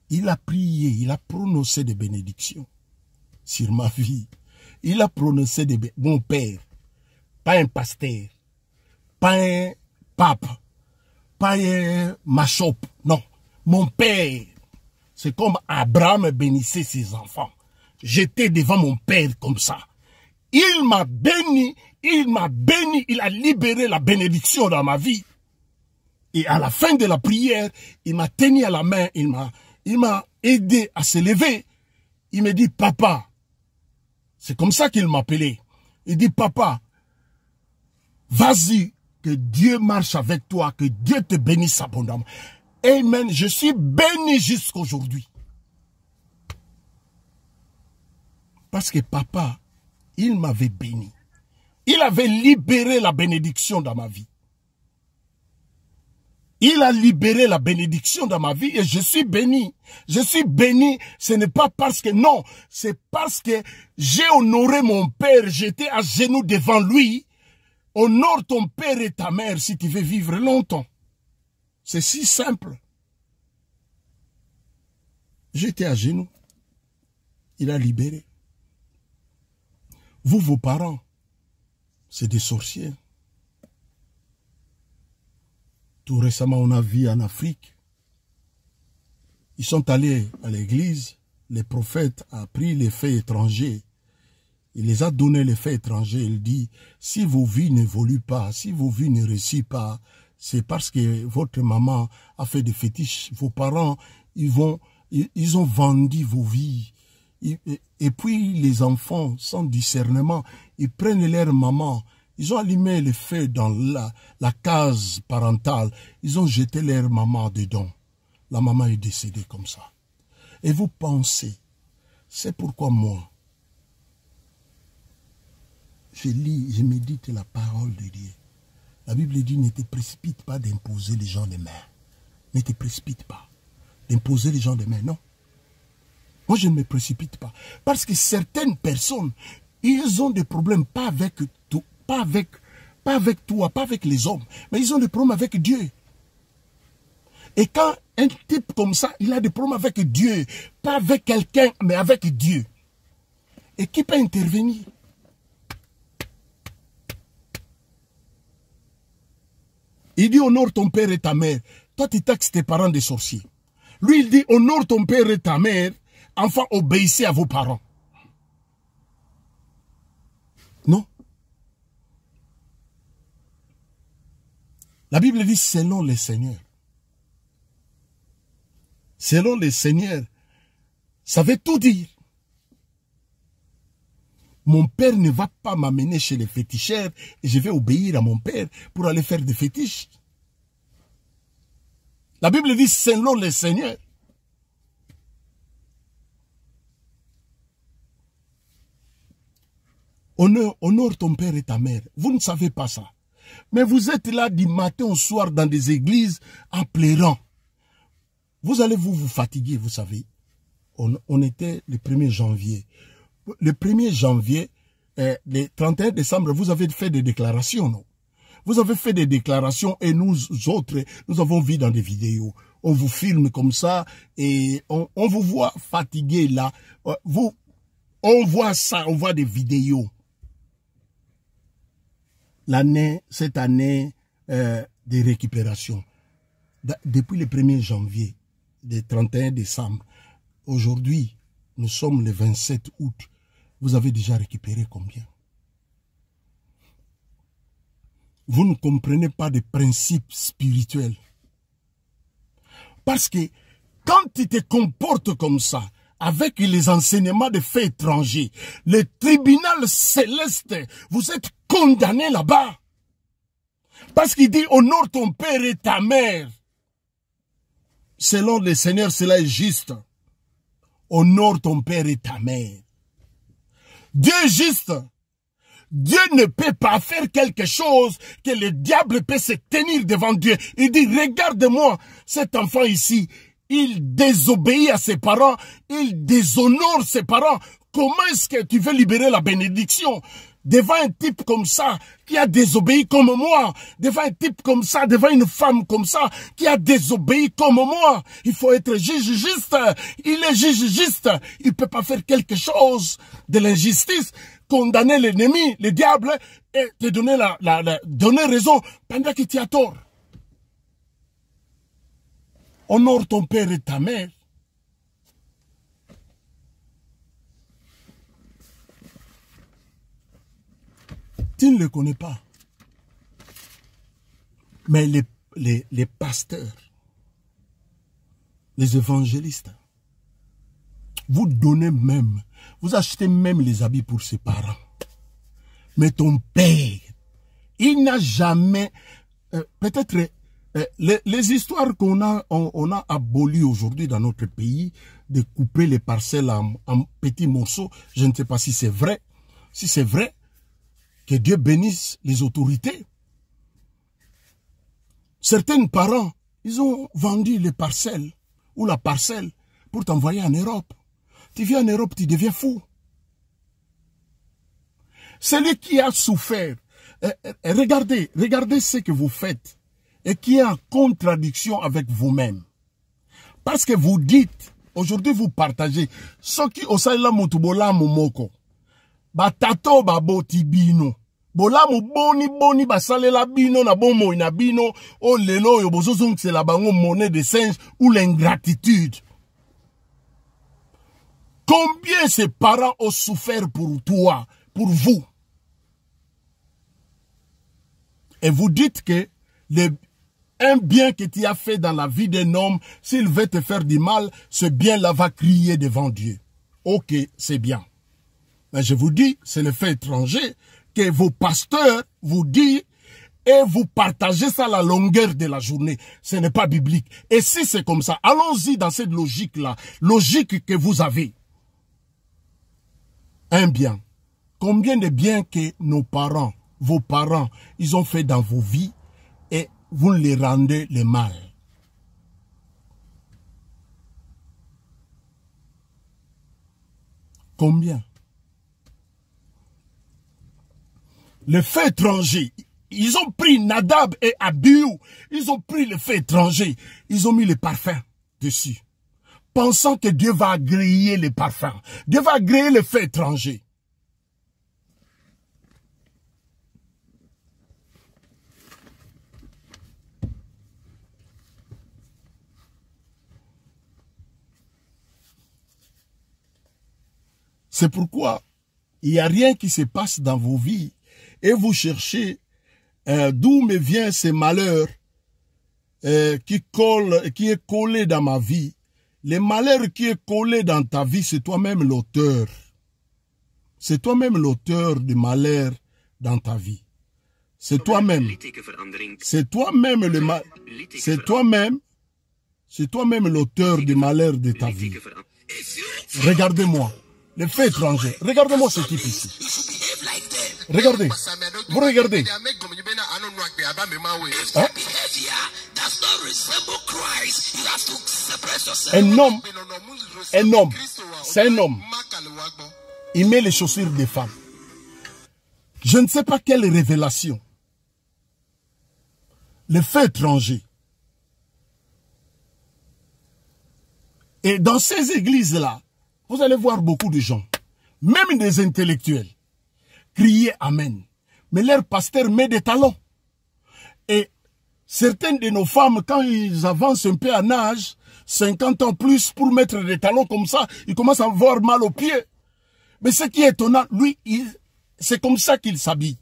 Il a prié, il a prononcé des bénédictions sur ma vie. Il a prononcé des bénédictions. Mon père, pas un pasteur, pas un pape, pas un machop, non. Mon père, c'est comme Abraham bénissait ses enfants. J'étais devant mon père comme ça. Il m'a béni, il a libéré la bénédiction dans ma vie. Et à la fin de la prière, il m'a tenu à la main, il m'a aidé à se lever. Il me dit, papa, c'est comme ça qu'il m'appelait. Il dit, papa, vas-y, que Dieu marche avec toi, que Dieu te bénisse abondamment. Amen, je suis béni jusqu'aujourd'hui. Parce que papa il m'avait béni. Il avait libéré la bénédiction dans ma vie. Il a libéré la bénédiction dans ma vie et je suis béni. Je suis béni, ce n'est pas parce que, non, c'est parce que j'ai honoré mon père, j'étais à genoux devant lui. Honore ton père et ta mère si tu veux vivre longtemps. C'est si simple. J'étais à genoux. Il a libéré. Vous, vos parents, c'est des sorciers. Tout récemment, on a vu en Afrique, ils sont allés à l'église, les prophètes ont pris les faits étrangers, il les a donné les faits étrangers, il dit, si vos vies n'évoluent pas, si vos vies ne réussissent pas, c'est parce que votre maman a fait des fétiches, vos parents, ils ont vendu vos vies. Et puis les enfants, sans discernement, ils prennent leur maman, ils ont allumé le feu dans la case parentale. Ils ont jeté leur maman dedans. La maman est décédée comme ça. Et vous pensez, c'est pourquoi moi, je lis, je médite la parole de Dieu. La Bible dit, ne te précipite pas d'imposer les gens des mains. Ne te précipite pas d'imposer les gens des mains, non. Moi, je ne me précipite pas. Parce que certaines personnes, ils ont des problèmes, pas avec tout. Pas avec toi, pas avec les hommes, mais ils ont des problèmes avec Dieu. Et quand un type comme ça, il a des problèmes avec Dieu, pas avec quelqu'un, mais avec Dieu. Et qui peut intervenir? Il dit honore ton père et ta mère. Toi, tu taxes tes parents des sorciers. Lui, il dit honore ton père et ta mère. Enfin, obéissez à vos parents. Non. La Bible dit selon les seigneurs. Selon les seigneurs, ça veut tout dire. Mon père ne va pas m'amener chez les féticheurs et je vais obéir à mon père pour aller faire des fétiches. La Bible dit selon les seigneurs. Honore ton père et ta mère. Vous ne savez pas ça. Mais vous êtes là du matin au soir dans des églises en pleurant. Vous allez vous fatiguer, vous savez. On était le 1er janvier. Le 1er janvier, le 31 décembre, vous avez fait des déclarations, non? Vous avez fait des déclarations et nous autres, nous avons vu dans des vidéos. On vous filme comme ça et on vous voit fatigué là. On voit ça, on voit des vidéos. Cette année de récupération, depuis le 1er janvier, le 31 décembre, aujourd'hui, nous sommes le 27 août, vous avez déjà récupéré combien? Vous ne comprenez pas des principes spirituels. Parce que quand tu te comportes comme ça, avec les enseignements de faits étrangers, le tribunal céleste, vous êtes condamné là-bas. Parce qu'il dit, honore ton père et ta mère. Selon le Seigneur, cela est juste. Honore ton père et ta mère. Dieu est juste. Dieu ne peut pas faire quelque chose que le diable peut se tenir devant Dieu. Il dit, regarde-moi, cet enfant ici, il désobéit à ses parents, il déshonore ses parents. Comment est-ce que tu veux libérer la bénédiction devant un type comme ça qui a désobéi comme moi, devant un type comme ça, devant une femme comme ça qui a désobéi comme moi? Il faut être juge juste. Il est juge juste. Il ne peut pas faire quelque chose de l'injustice, condamner l'ennemi, le diable, et te donner donner raison pendant que tu as tort. Honore ton père et ta mère. Tu ne le connais pas. Mais les pasteurs, les évangélistes, vous donnez même, vous achetez même les habits pour ses parents. Mais ton père, il n'a jamais, peut-être, les histoires qu'on a abolies aujourd'hui dans notre pays, de couper les parcelles en petits morceaux, je ne sais pas si c'est vrai. Si c'est vrai, que Dieu bénisse les autorités. Certains parents, ils ont vendu les parcelles ou la parcelle pour t'envoyer en Europe. Tu viens en Europe, tu deviens fou. Celui qui a souffert, regardez ce que vous faites et qui est en contradiction avec vous-même. Parce que vous dites, aujourd'hui vous partagez, ce qui osala mutubola momoko, batato babo tibino, bola boni basalela bino na bomo na bino, o lelo yo bozozong c'est la bango monnaie de singe ou l'ingratitude. Combien ces parents ont souffert pour toi, pour vous? Et vous dites que un bien que tu as fait dans la vie d'un homme, s'il veut te faire du mal, ce bien-là va crier devant Dieu. Ok, c'est bien. Mais je vous dis, c'est le fait étranger que vos pasteurs vous disent et vous partagez ça à la longueur de la journée. Ce n'est pas biblique. Et si c'est comme ça, allons-y dans cette logique-là, logique que vous avez. Un bien. Combien de biens que nos parents, vos parents, ils ont fait dans vos vies et vous les rendez le mal. Combien? Le fait étranger, ils ont pris Nadab et Abihu, ils ont pris le fait étranger, ils ont mis le parfum dessus, pensant que Dieu va agréer les parfums, Dieu va agréer le fait étranger. C'est pourquoi il n'y a rien qui se passe dans vos vies et vous cherchez d'où me vient ce malheur qui est collé dans ma vie. Le malheur qui est collé dans ta vie, c'est toi-même l'auteur. C'est toi-même l'auteur du malheur dans ta vie. C'est toi-même. C'est toi-même le mal. C'est toi-même l'auteur du malheur de ta vie. Regardez-moi. Le fait étranger. Regardez-moi ce type ici. Regardez. Vous regardez. Hein? Un homme, c'est un homme. Il met les chaussures des femmes. Je ne sais pas quelle révélation. Le fait étranger. Et dans ces églises-là, vous allez voir beaucoup de gens, même des intellectuels, crier Amen. Mais leur pasteur met des talons. Et certaines de nos femmes, quand ils avancent un peu en âge, 50 ans plus, pour mettre des talons comme ça, ils commencent à avoir mal aux pieds. Mais ce qui est étonnant, lui, c'est comme ça qu'il s'habille.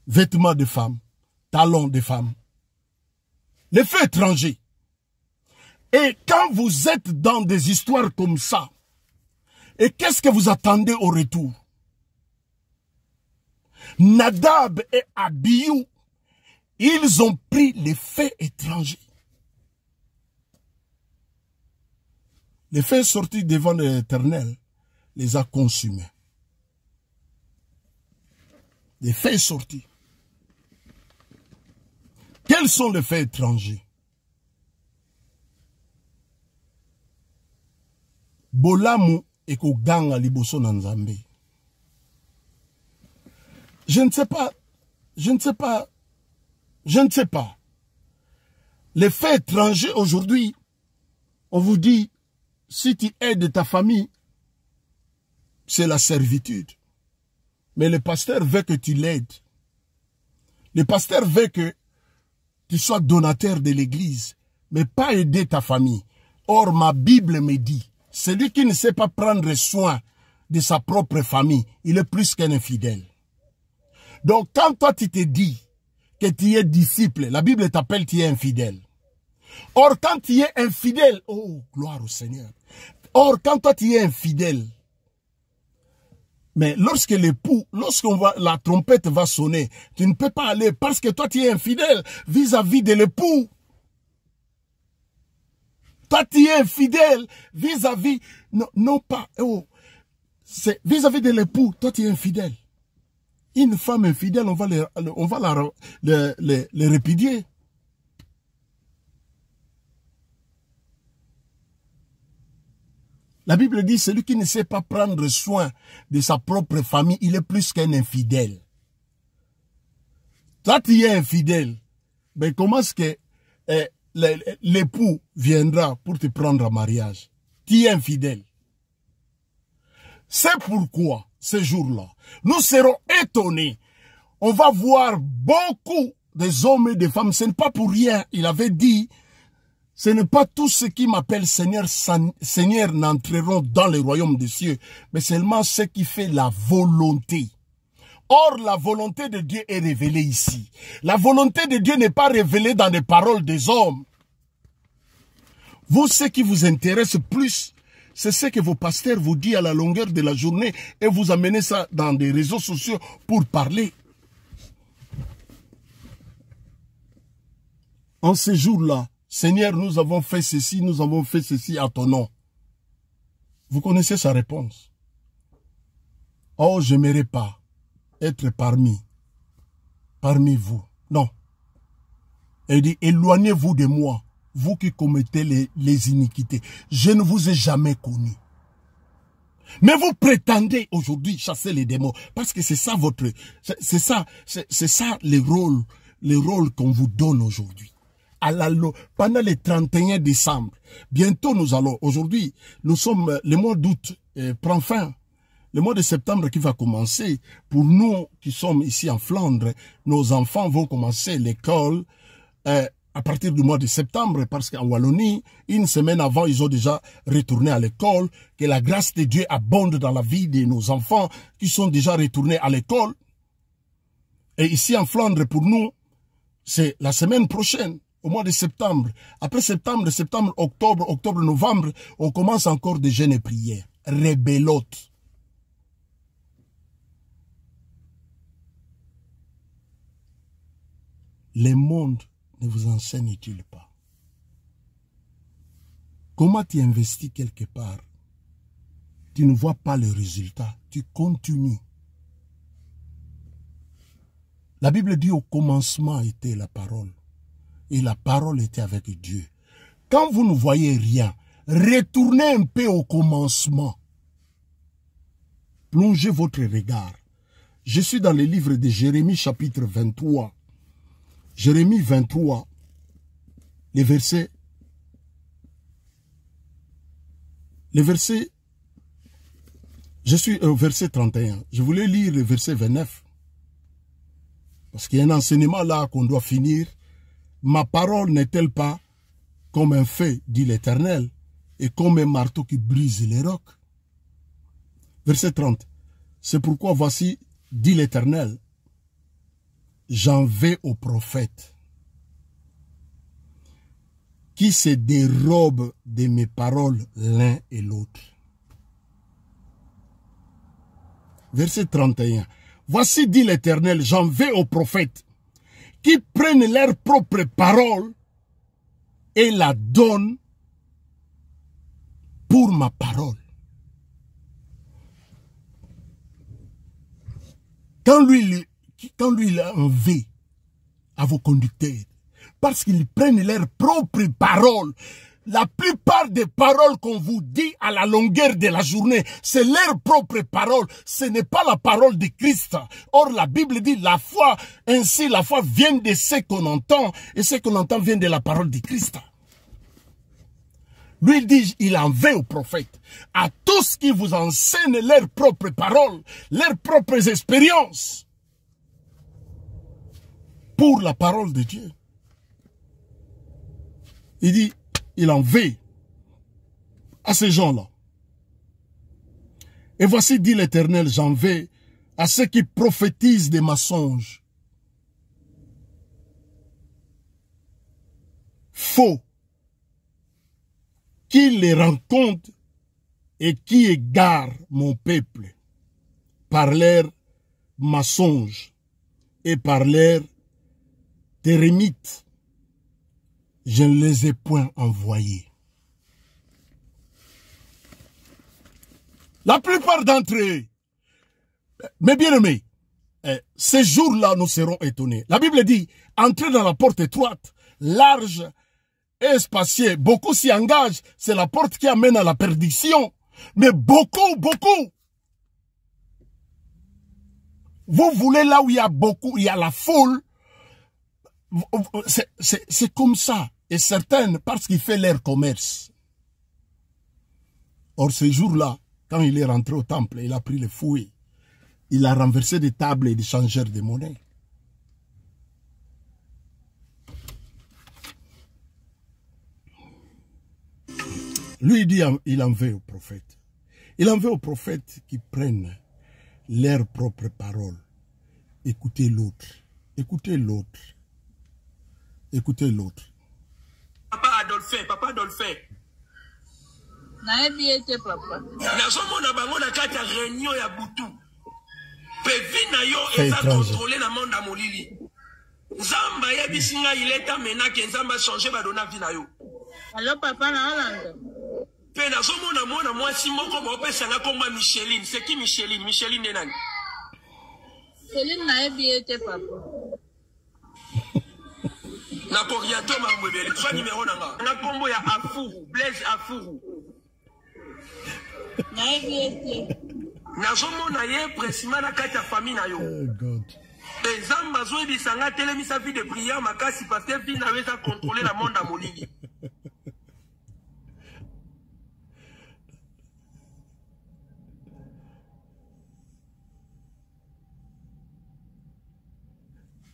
Vêtements de femmes, talons de femmes. Les faits étrangers. Et quand vous êtes dans des histoires comme ça, et qu'est-ce que vous attendez au retour? Nadab et Abihu, ils ont pris les faits étrangers. Les faits sortis devant l'Éternel les a consumés. Les faits sortis. Quels sont les faits étrangers? Bolamu et Koganga liboso na Nzambe. Je ne sais pas. Les faits étrangers aujourd'hui, on vous dit, si tu aides ta famille, c'est la servitude. Mais le pasteur veut que tu l'aides. Le pasteur veut que tu sois donateur de l'église, mais pas aider ta famille. Or, ma Bible me dit, celui qui ne sait pas prendre soin de sa propre famille, il est plus qu'un infidèle. Donc, quand toi tu te dis que tu es disciple, la Bible t'appelle tu es infidèle. Or, quand tu es infidèle, oh, gloire au Seigneur. Or, quand toi tu es infidèle, mais lorsque la trompette va sonner, tu ne peux pas aller parce que toi tu es infidèle vis-à-vis de l'époux. Toi tu es infidèle vis-à-vis, non pas, oh, c'est vis-à-vis de l'époux, toi tu es infidèle. Une femme infidèle, on va les répudier. La Bible dit, celui qui ne sait pas prendre soin de sa propre famille, il est plus qu'un infidèle. Toi, tu es infidèle. Mais comment est-ce que l'époux viendra pour te prendre en mariage? Tu es infidèle. C'est pourquoi, ce jour-là, nous serons étonnés. On va voir beaucoup des hommes et des femmes. Ce n'est pas pour rien. Il avait dit, ce n'est pas tous ceux qui m'appellent Seigneur, Seigneur n'entreront dans le royaume des cieux, mais seulement ceux qui font la volonté. Or, la volonté de Dieu est révélée ici. La volonté de Dieu n'est pas révélée dans les paroles des hommes. Vous, ce qui vous intéresse plus, c'est ce que vos pasteurs vous disent à la longueur de la journée et vous amenez ça dans des réseaux sociaux pour parler. En ces jours-là, Seigneur, nous avons fait ceci à ton nom. Vous connaissez sa réponse. Oh, je n'aimerais pas être parmi vous. Non. Il dit, éloignez-vous de moi, vous qui commettez les iniquités. Je ne vous ai jamais connu. Mais vous prétendez aujourd'hui chasser les démons, parce que c'est ça c'est ça le rôle qu'on vous donne aujourd'hui. Pendant le 31 décembre, bientôt aujourd'hui, nous sommes, le mois d'août prend fin. Le mois de septembre qui va commencer, pour nous qui sommes ici en Flandre, nos enfants vont commencer l'école à partir du mois de septembre, parce qu'en Wallonie, une semaine avant, ils ont déjà retourné à l'école. Que la grâce de Dieu abonde dans la vie de nos enfants qui sont déjà retournés à l'école. Et ici en Flandre, pour nous, c'est la semaine prochaine, au mois de septembre. Après septembre, octobre, novembre, on commence encore des jeûnes et prières. Rébellote. Le monde ne vous enseigne-t-il pas? Comment tu investis quelque part? Tu ne vois pas le résultat. Tu continues. La Bible dit au commencement était la parole. Et la parole était avec Dieu. Quand vous ne voyez rien, retournez un peu au commencement. Plongez votre regard. Je suis dans le livre de Jérémie chapitre 23. Jérémie 23, le verset, je suis au verset 31. Je voulais lire le verset 29. Parce qu'il y a un enseignement là qu'on doit finir. Ma parole n'est-elle pas comme un feu, dit l'Éternel, et comme un marteau qui brise les rocs? Verset 30. C'est pourquoi voici, dit l'Éternel, j'en vais aux prophètes qui se dérobent de mes paroles l'un et l'autre. Verset 31. Voici, dit l'Éternel, j'en vais aux prophètes qui prennent leurs propres paroles et la donnent pour ma parole. Quand lui il en veut à vos conducteurs, parce qu'ils prennent leurs propres paroles. La plupart des paroles qu'on vous dit à la longueur de la journée, c'est leurs propres paroles. Ce n'est pas la parole de Christ. Or, la Bible dit la foi, ainsi la foi vient de ce qu'on entend, et ce qu'on entend vient de la parole de Christ. Lui, il dit, il en veut aux prophètes, à tous qui vous enseignent leurs propres paroles, leurs propres expériences, pour la parole de Dieu. Il dit, il en veut à ces gens-là. Et voici, dit l'Éternel, j'en veux à ceux qui prophétisent des mensonges. Faux. Qui les rencontrent et qui égarent mon peuple par leurs mensonges et par leurs térémites. Je ne les ai point envoyés. La plupart d'entre eux, mes bien-aimés, ces jours-là, nous serons étonnés. La Bible dit, entrez dans la porte étroite, large et spacieux. Beaucoup s'y engagent. C'est la porte qui amène à la perdition. Mais beaucoup, vous voulez là où il y a beaucoup, il y a la foule. C'est comme ça. Et certaines, parce qu'il fait leur commerce. Or, ce jour-là, quand il est rentré au temple, il a pris le fouet. Il a renversé des tables et des changeurs de monnaie. Lui, il dit, il en veut aux prophètes. Il en veut aux prophètes qui prennent leurs propres paroles. Écoutez l'autre. Écoutez l'autre. Écoutez l'autre. Papa Adolphe. Naebi ete papa. Nazomona bango na kati ya réunion ya butu. Pe vi na yo eza contrôler na monde ya molili. Nzamba yebisi nga ileta menake nzamba changer badona vi na yo. Allo papa na Hollande. Pe nazomona mwana mwasi moko bopesa nga komba Micheline. C'est qui Micheline? Micheline est nani? Céline naebi ete papa. Na koriato mambwebele. Soit numéro nanga. Na kombo ya Afuru. Blaise Afuru. Naebi ete. Nazomona ye presima na kati ya famille na yo. Oh God. Nzamba zoyebisa nga telemisa vie de prière makasi parce que vie na weza contrôler la monde à molili.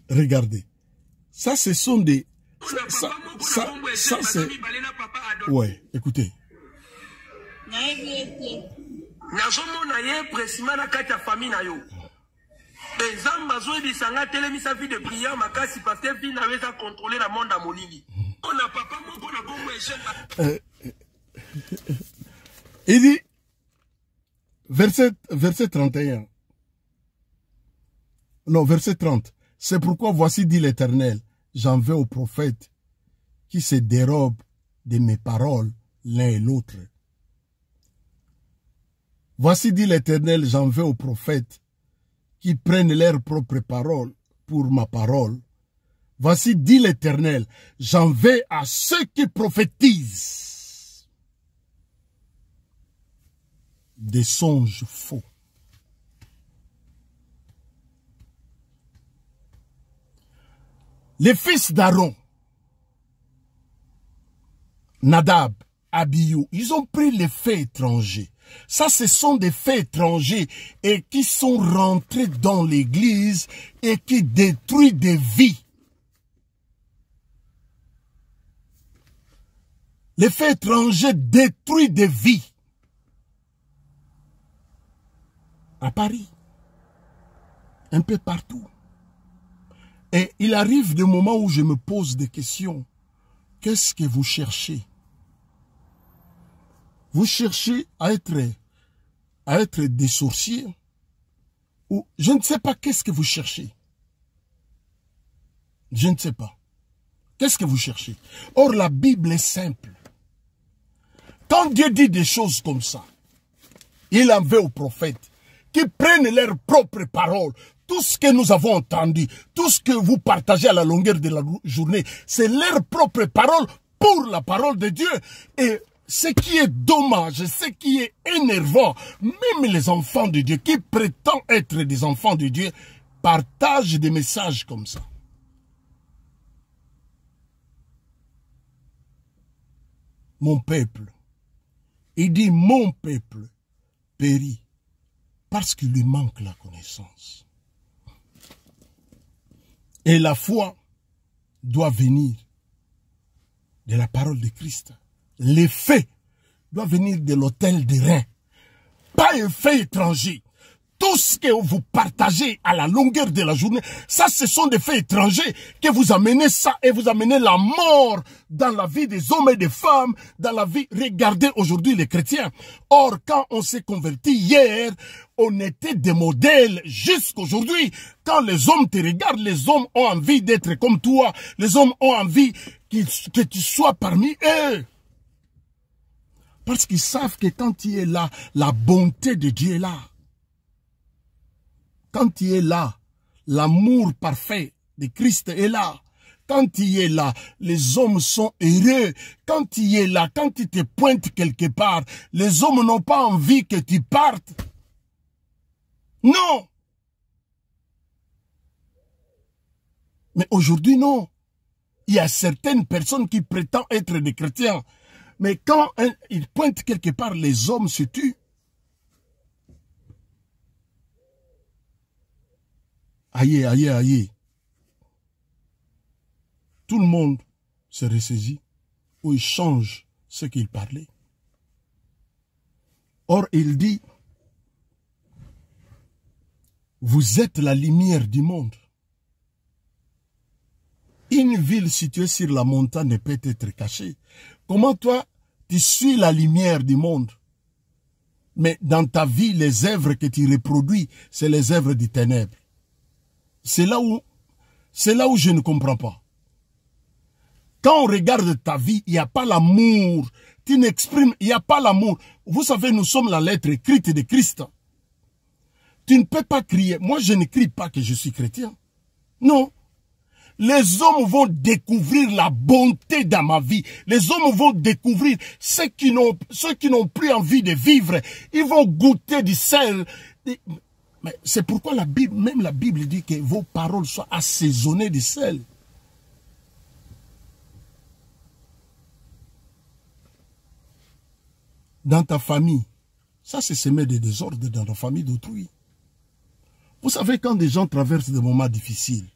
Regardez. Ça, ce sont des... Ça c'est... Ouais, écoutez. Naebi ete. Nazomona ye presima na kati ya famille na yo. Nzamba zoyebisa nga telemisa vie de prière makasi parce que vie na weza contrôler la monde à molili. On a papa moko na bongo échelle. Il dit, verset 31. Non, verset 30. C'est pourquoi voici dit l'Éternel, j'en veux aux prophètes qui se dérobent de mes paroles l'un et l'autre. Voici dit l'Éternel, j'en veux aux prophètes qui prennent leurs propres paroles pour ma parole. Voici dit l'Éternel, j'en veux à ceux qui prophétisent des songes faux. Les fils d'Aaron, Nadab, Abihu, ils ont pris les faits étrangers. Ça, ce sont des faits étrangers et qui sont rentrés dans l'église et qui détruisent des vies. Les faits étrangers détruisent des vies. À Paris, un peu partout. Et il arrive des moments où je me pose des questions. Qu'est-ce que vous cherchez? Vous cherchez à être des sorciers? Ou je ne sais pas qu'est-ce que vous cherchez. Je ne sais pas. Qu'est-ce que vous cherchez? Or, la Bible est simple. Quand Dieu dit des choses comme ça, il en veut aux prophètes qui prennent leurs propres paroles. Tout ce que nous avons entendu, tout ce que vous partagez à la longueur de la journée, c'est leurs propres paroles pour la parole de Dieu. Et ce qui est dommage, ce qui est énervant, même les enfants de Dieu qui prétendent être des enfants de Dieu, partagent des messages comme ça. Mon peuple, il dit mon peuple périt parce qu'il lui manque la connaissance. Et la foi doit venir de la parole de Christ. Les faits doivent venir de l'autel des reins. Pas un fait étranger. Tout ce que vous partagez à la longueur de la journée, ça ce sont des faits étrangers que vous amenez ça et vous amenez la mort dans la vie des hommes et des femmes, dans la vie. Regardez aujourd'hui les chrétiens. Or, quand on s'est converti hier, on était des modèles jusqu'aujourd'hui. Quand les hommes te regardent, les hommes ont envie d'être comme toi. Les hommes ont envie que tu sois parmi eux. Parce qu'ils savent que quand tu es là, la bonté de Dieu est là. Quand tu es là, l'amour parfait de Christ est là. Quand tu es là, les hommes sont heureux. Quand tu es là, quand tu te pointes quelque part, les hommes n'ont pas envie que tu partes. Non. Mais aujourd'hui, non. Il y a certaines personnes qui prétendent être des chrétiens. Mais quand ils pointent quelque part, les hommes se tuent. Aïe, aïe, aïe. Tout le monde se ressaisit ou il change ce qu'il parlait. Or, il dit, vous êtes la lumière du monde. Une ville située sur la montagne ne peut être cachée. Comment toi, tu suis la lumière du monde? Mais dans ta vie, les œuvres que tu reproduis, c'est les œuvres des ténèbres. C'est là où je ne comprends pas. Quand on regarde ta vie, il n'y a pas l'amour. Tu n'exprimes, il n'y a pas l'amour. Vous savez, nous sommes la lettre écrite de Christ. Tu ne peux pas crier. Moi, je ne crie pas que je suis chrétien. Non. Les hommes vont découvrir la bonté dans ma vie. Les hommes vont découvrir ceux qui n'ont plus envie de vivre. Ils vont goûter du sel. Mais c'est pourquoi même la Bible dit que vos paroles soient assaisonnées de sel. Dans ta famille, ça c'est semer des désordres dans la famille d'autrui. Vous savez, quand des gens traversent des moments difficiles,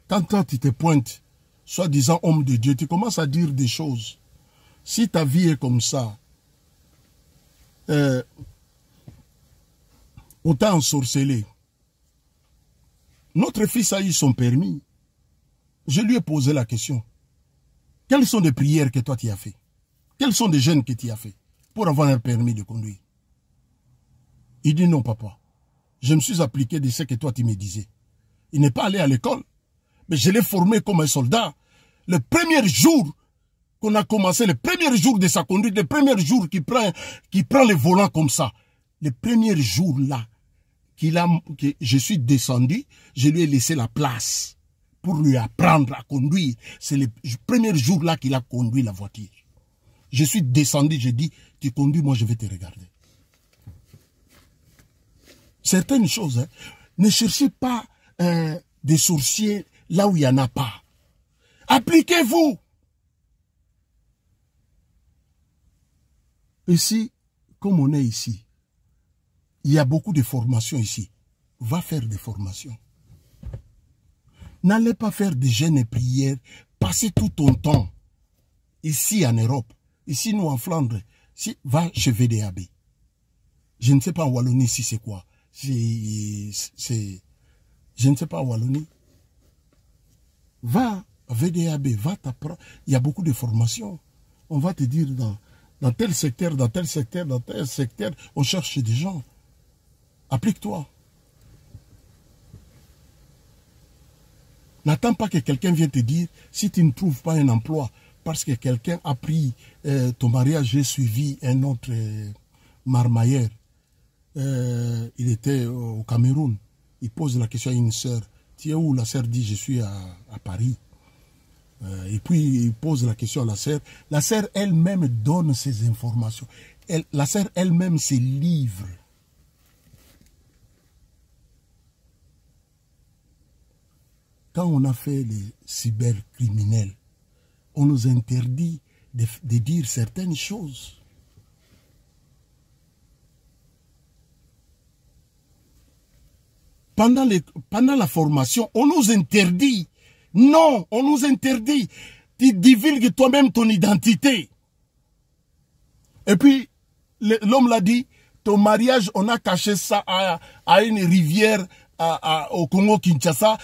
quand toi tu te pointes, soi-disant homme de Dieu, tu commences à dire des choses. Si ta vie est comme ça, on t'a ensorcelé. Notre fils a eu son permis. Je lui ai posé la question. Quelles sont les prières que toi tu as fait? Quels sont les jeûnes que tu as fait pour avoir un permis de conduire? Il dit non, papa. Je me suis appliqué de ce que toi tu me disais. Il n'est pas allé à l'école, mais je l'ai formé comme un soldat. Le premier jour qu'on a commencé, le premier jour de sa conduite, le premier jour qu'il prend le volant comme ça, le premier jour là, que je suis descendu, je lui ai laissé la place pour lui apprendre à conduire. C'est le premier jour là qu'il a conduit la voiture. Je suis descendu, j'ai dit, tu conduis, moi je vais te regarder. Certaines choses, hein, ne cherchez pas des sorciers là où il n'y en a pas. Appliquez-vous. Ici, comme on est ici, il y a beaucoup de formations ici. Va faire des formations. N'allez pas faire des jeûnes et prières. Passez tout ton temps ici en Europe. Ici, nous en Flandre. Va chez VDAB. Je ne sais pas en Wallonie si c'est quoi. Je ne sais pas en Wallonie. Va à VDAB, va t'apprendre. Il y a beaucoup de formations. On va te dire dans tel secteur, dans tel secteur, dans tel secteur, on cherche des gens. Applique-toi. N'attends pas que quelqu'un vienne te dire, si tu ne trouves pas un emploi, parce que quelqu'un a pris ton mariage, j'ai suivi un autre marmailleur. Il était au Cameroun. Il pose la question à une sœur. Tu es où? La sœur dit, je suis à Paris. Et puis il pose la question à la sœur. La sœur elle-même donne ces informations. La sœur elle-même se livre. Quand on a fait les cybercriminels, on nous interdit de dire certaines choses. Pendant la formation, on nous interdit. Non, on nous interdit. Tu divulgues toi-même ton identité. Et puis, l'homme l'a dit, ton mariage, on a caché ça à une rivière au Congo-Kinshasa,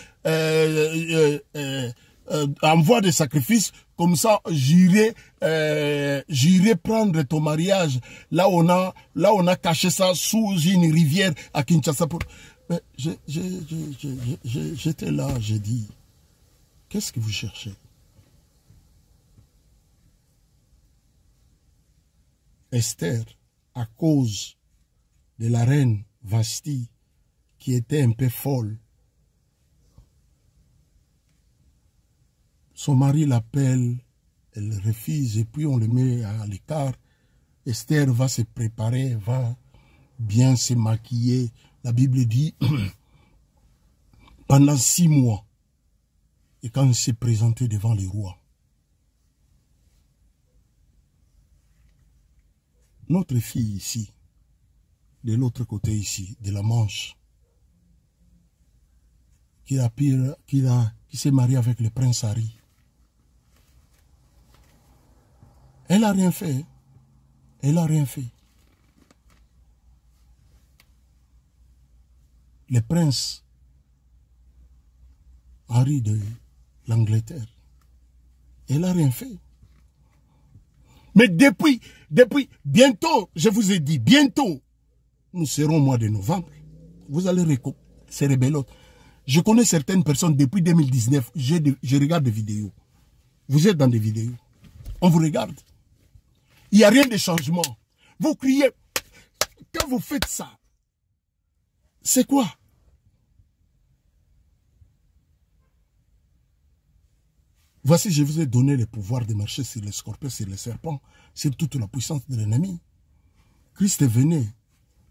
en voie de sacrifice. Comme ça, j'irai prendre ton mariage. Là, on a caché ça sous une rivière à Kinshasa. J'étais là, j'ai dit, qu'est-ce que vous cherchez? Esther, à cause de la reine Vashti, qui était un peu folle, son mari l'appelle, elle refuse et puis on le met à l'écart. Esther va se préparer, va bien se maquiller. La Bible dit, pendant 6 mois, et quand elle s'est présentée devant les rois, notre fille ici, de l'autre côté ici, de la Manche, qui s'est mariée avec le prince Harry, elle n'a rien fait. Elle n'a rien fait. Le prince Harry de l'Angleterre, elle n'a rien fait. Mais depuis, bientôt, je vous ai dit, bientôt, nous serons au mois de novembre. Vous allez c'est rebelote. Je connais certaines personnes depuis 2019, je regarde des vidéos. Vous êtes dans des vidéos. On vous regarde. Il n'y a rien de changement. Vous criez. Quand vous faites ça, c'est quoi? Voici, je vous ai donné le pouvoir de marcher sur les scorpions, sur les serpents, sur toute la puissance de l'ennemi. Christ est venu,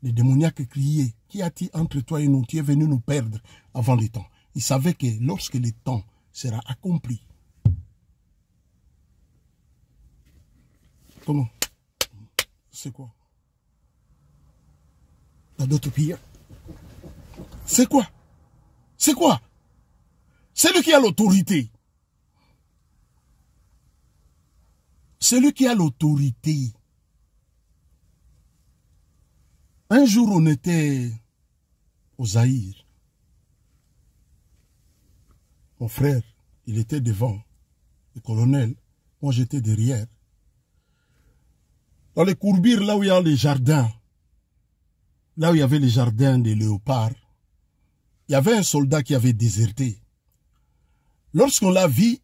les démoniaques criaient, qui a-t-il entre toi et nous? Tu es venu nous perdre avant le temps. Il savait que lorsque le temps sera accompli, comment? C'est quoi? Dans d'autres pays? C'est quoi? C'est quoi? C'est lui qui a l'autorité. C'est lui qui a l'autorité. Un jour, on était au Zaïre. Mon frère, il était devant, le colonel. Moi, j'étais derrière. Dans les courbires, là où il y a les jardins, là où il y avait les jardins des léopards, il y avait un soldat qui avait déserté. Lorsqu'on l'a vu,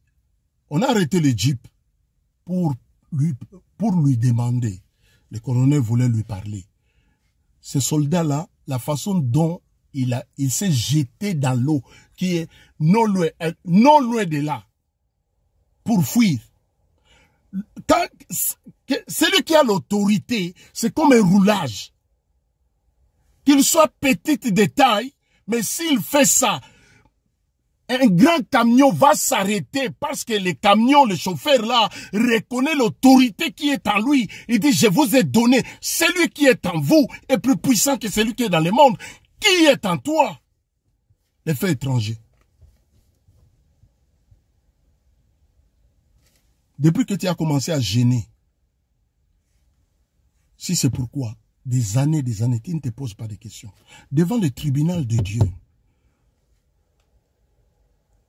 on a arrêté le jeep pour lui demander. Le colonel voulait lui parler. Ce soldat-là, la façon dont il s'est jeté dans l'eau, qui est non loin de là, pour fuir. Celui qui a l'autorité, c'est comme un roulage. Qu'il soit petit de taille, mais s'il fait ça, un grand camion va s'arrêter parce que le camion, le chauffeur là, reconnaît l'autorité qui est en lui. Il dit, je vous ai donné, celui qui est en vous est plus puissant que celui qui est dans le monde. Qui est en toi? Les faits étrangers. Depuis que tu as commencé à gêner, si c'est pourquoi, des années, tu ne te poses pas de questions. Devant le tribunal de Dieu,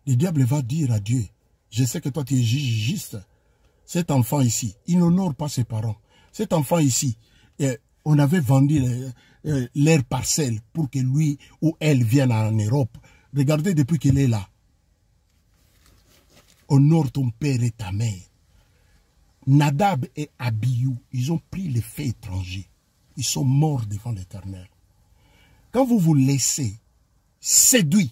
le diable va dire à Dieu, je sais que toi tu es juste, cet enfant ici, il n'honore pas ses parents. Cet enfant ici, on avait vendu leur parcelle pour que lui ou elle vienne en Europe. Regardez depuis qu'il est là. Honore ton père et ta mère. Nadab et Abihu, ils ont pris les faits étrangers. Ils sont morts devant l'Éternel. Quand vous vous laissez séduire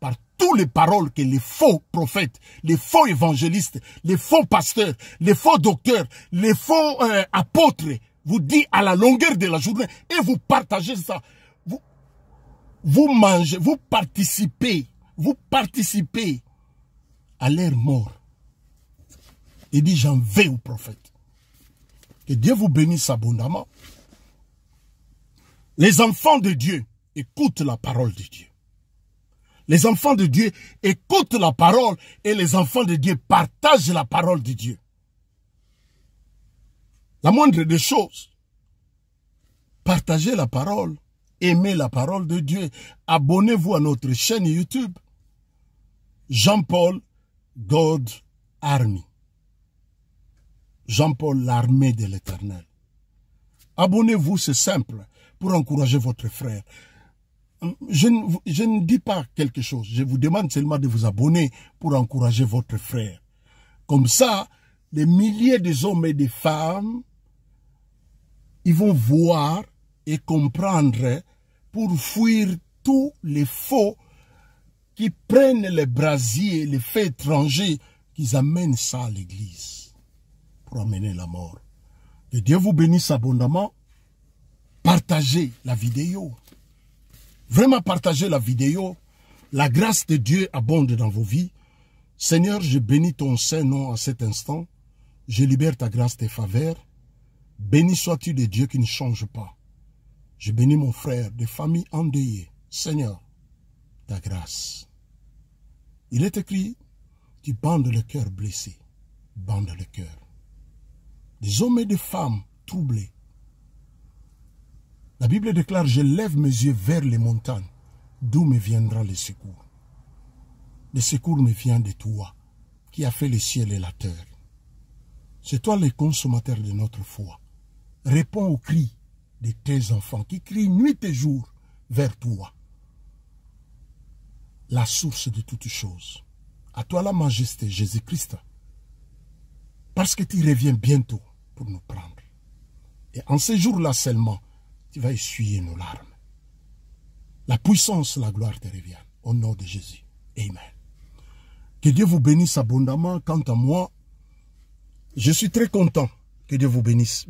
par toutes les paroles que les faux prophètes, les faux évangélistes, les faux pasteurs, les faux docteurs, les faux apôtres vous disent à la longueur de la journée et vous partagez ça, vous mangez, vous participez à leur mort. Il dit, j'en vais au prophète. Que Dieu vous bénisse abondamment. Les enfants de Dieu écoutent la parole de Dieu. Les enfants de Dieu écoutent la parole et les enfants de Dieu partagent la parole de Dieu. La moindre des choses, partagez la parole, aimez la parole de Dieu, abonnez-vous à notre chaîne YouTube, Jean-Paul God Army. Jean-Paul, l'armée de l'Éternel. Abonnez-vous, c'est simple, pour encourager votre frère. Je ne dis pas quelque chose, je vous demande seulement de vous abonner pour encourager votre frère. Comme ça, des milliers d'hommes et de femmes ils vont voir et comprendre pour fuir tous les faux qui prennent les brasiers, les faits étrangers, qu'ils amènent ça à l'église pour amener la mort. Que Dieu vous bénisse abondamment. Partagez la vidéo. Vraiment partagez la vidéo. La grâce de Dieu abonde dans vos vies. Seigneur, je bénis ton Saint-Nom à cet instant. Je libère ta grâce, tes faveurs. Béni sois-tu de Dieu qui ne change pas. Je bénis mon frère, des familles endeuillées. Seigneur, ta grâce. Il est écrit, tu bandes le cœur blessé, bandes le cœur. Des hommes et des femmes troublés. La Bible déclare, je lève mes yeux vers les montagnes, d'où me viendra le secours. Le secours me vient de toi, qui as fait le ciel et la terre. C'est toi le consommateur de notre foi. Réponds aux cris de tes enfants qui crient nuit et jour vers toi. La source de toutes choses. À toi la majesté, Jésus-Christ. Parce que tu reviens bientôt pour nous prendre. Et en ces jours-là seulement, tu vas essuyer nos larmes. La puissance, la gloire te reviennent. Au nom de Jésus. Amen. Que Dieu vous bénisse abondamment. Quant à moi, je suis très content que Dieu vous bénisse.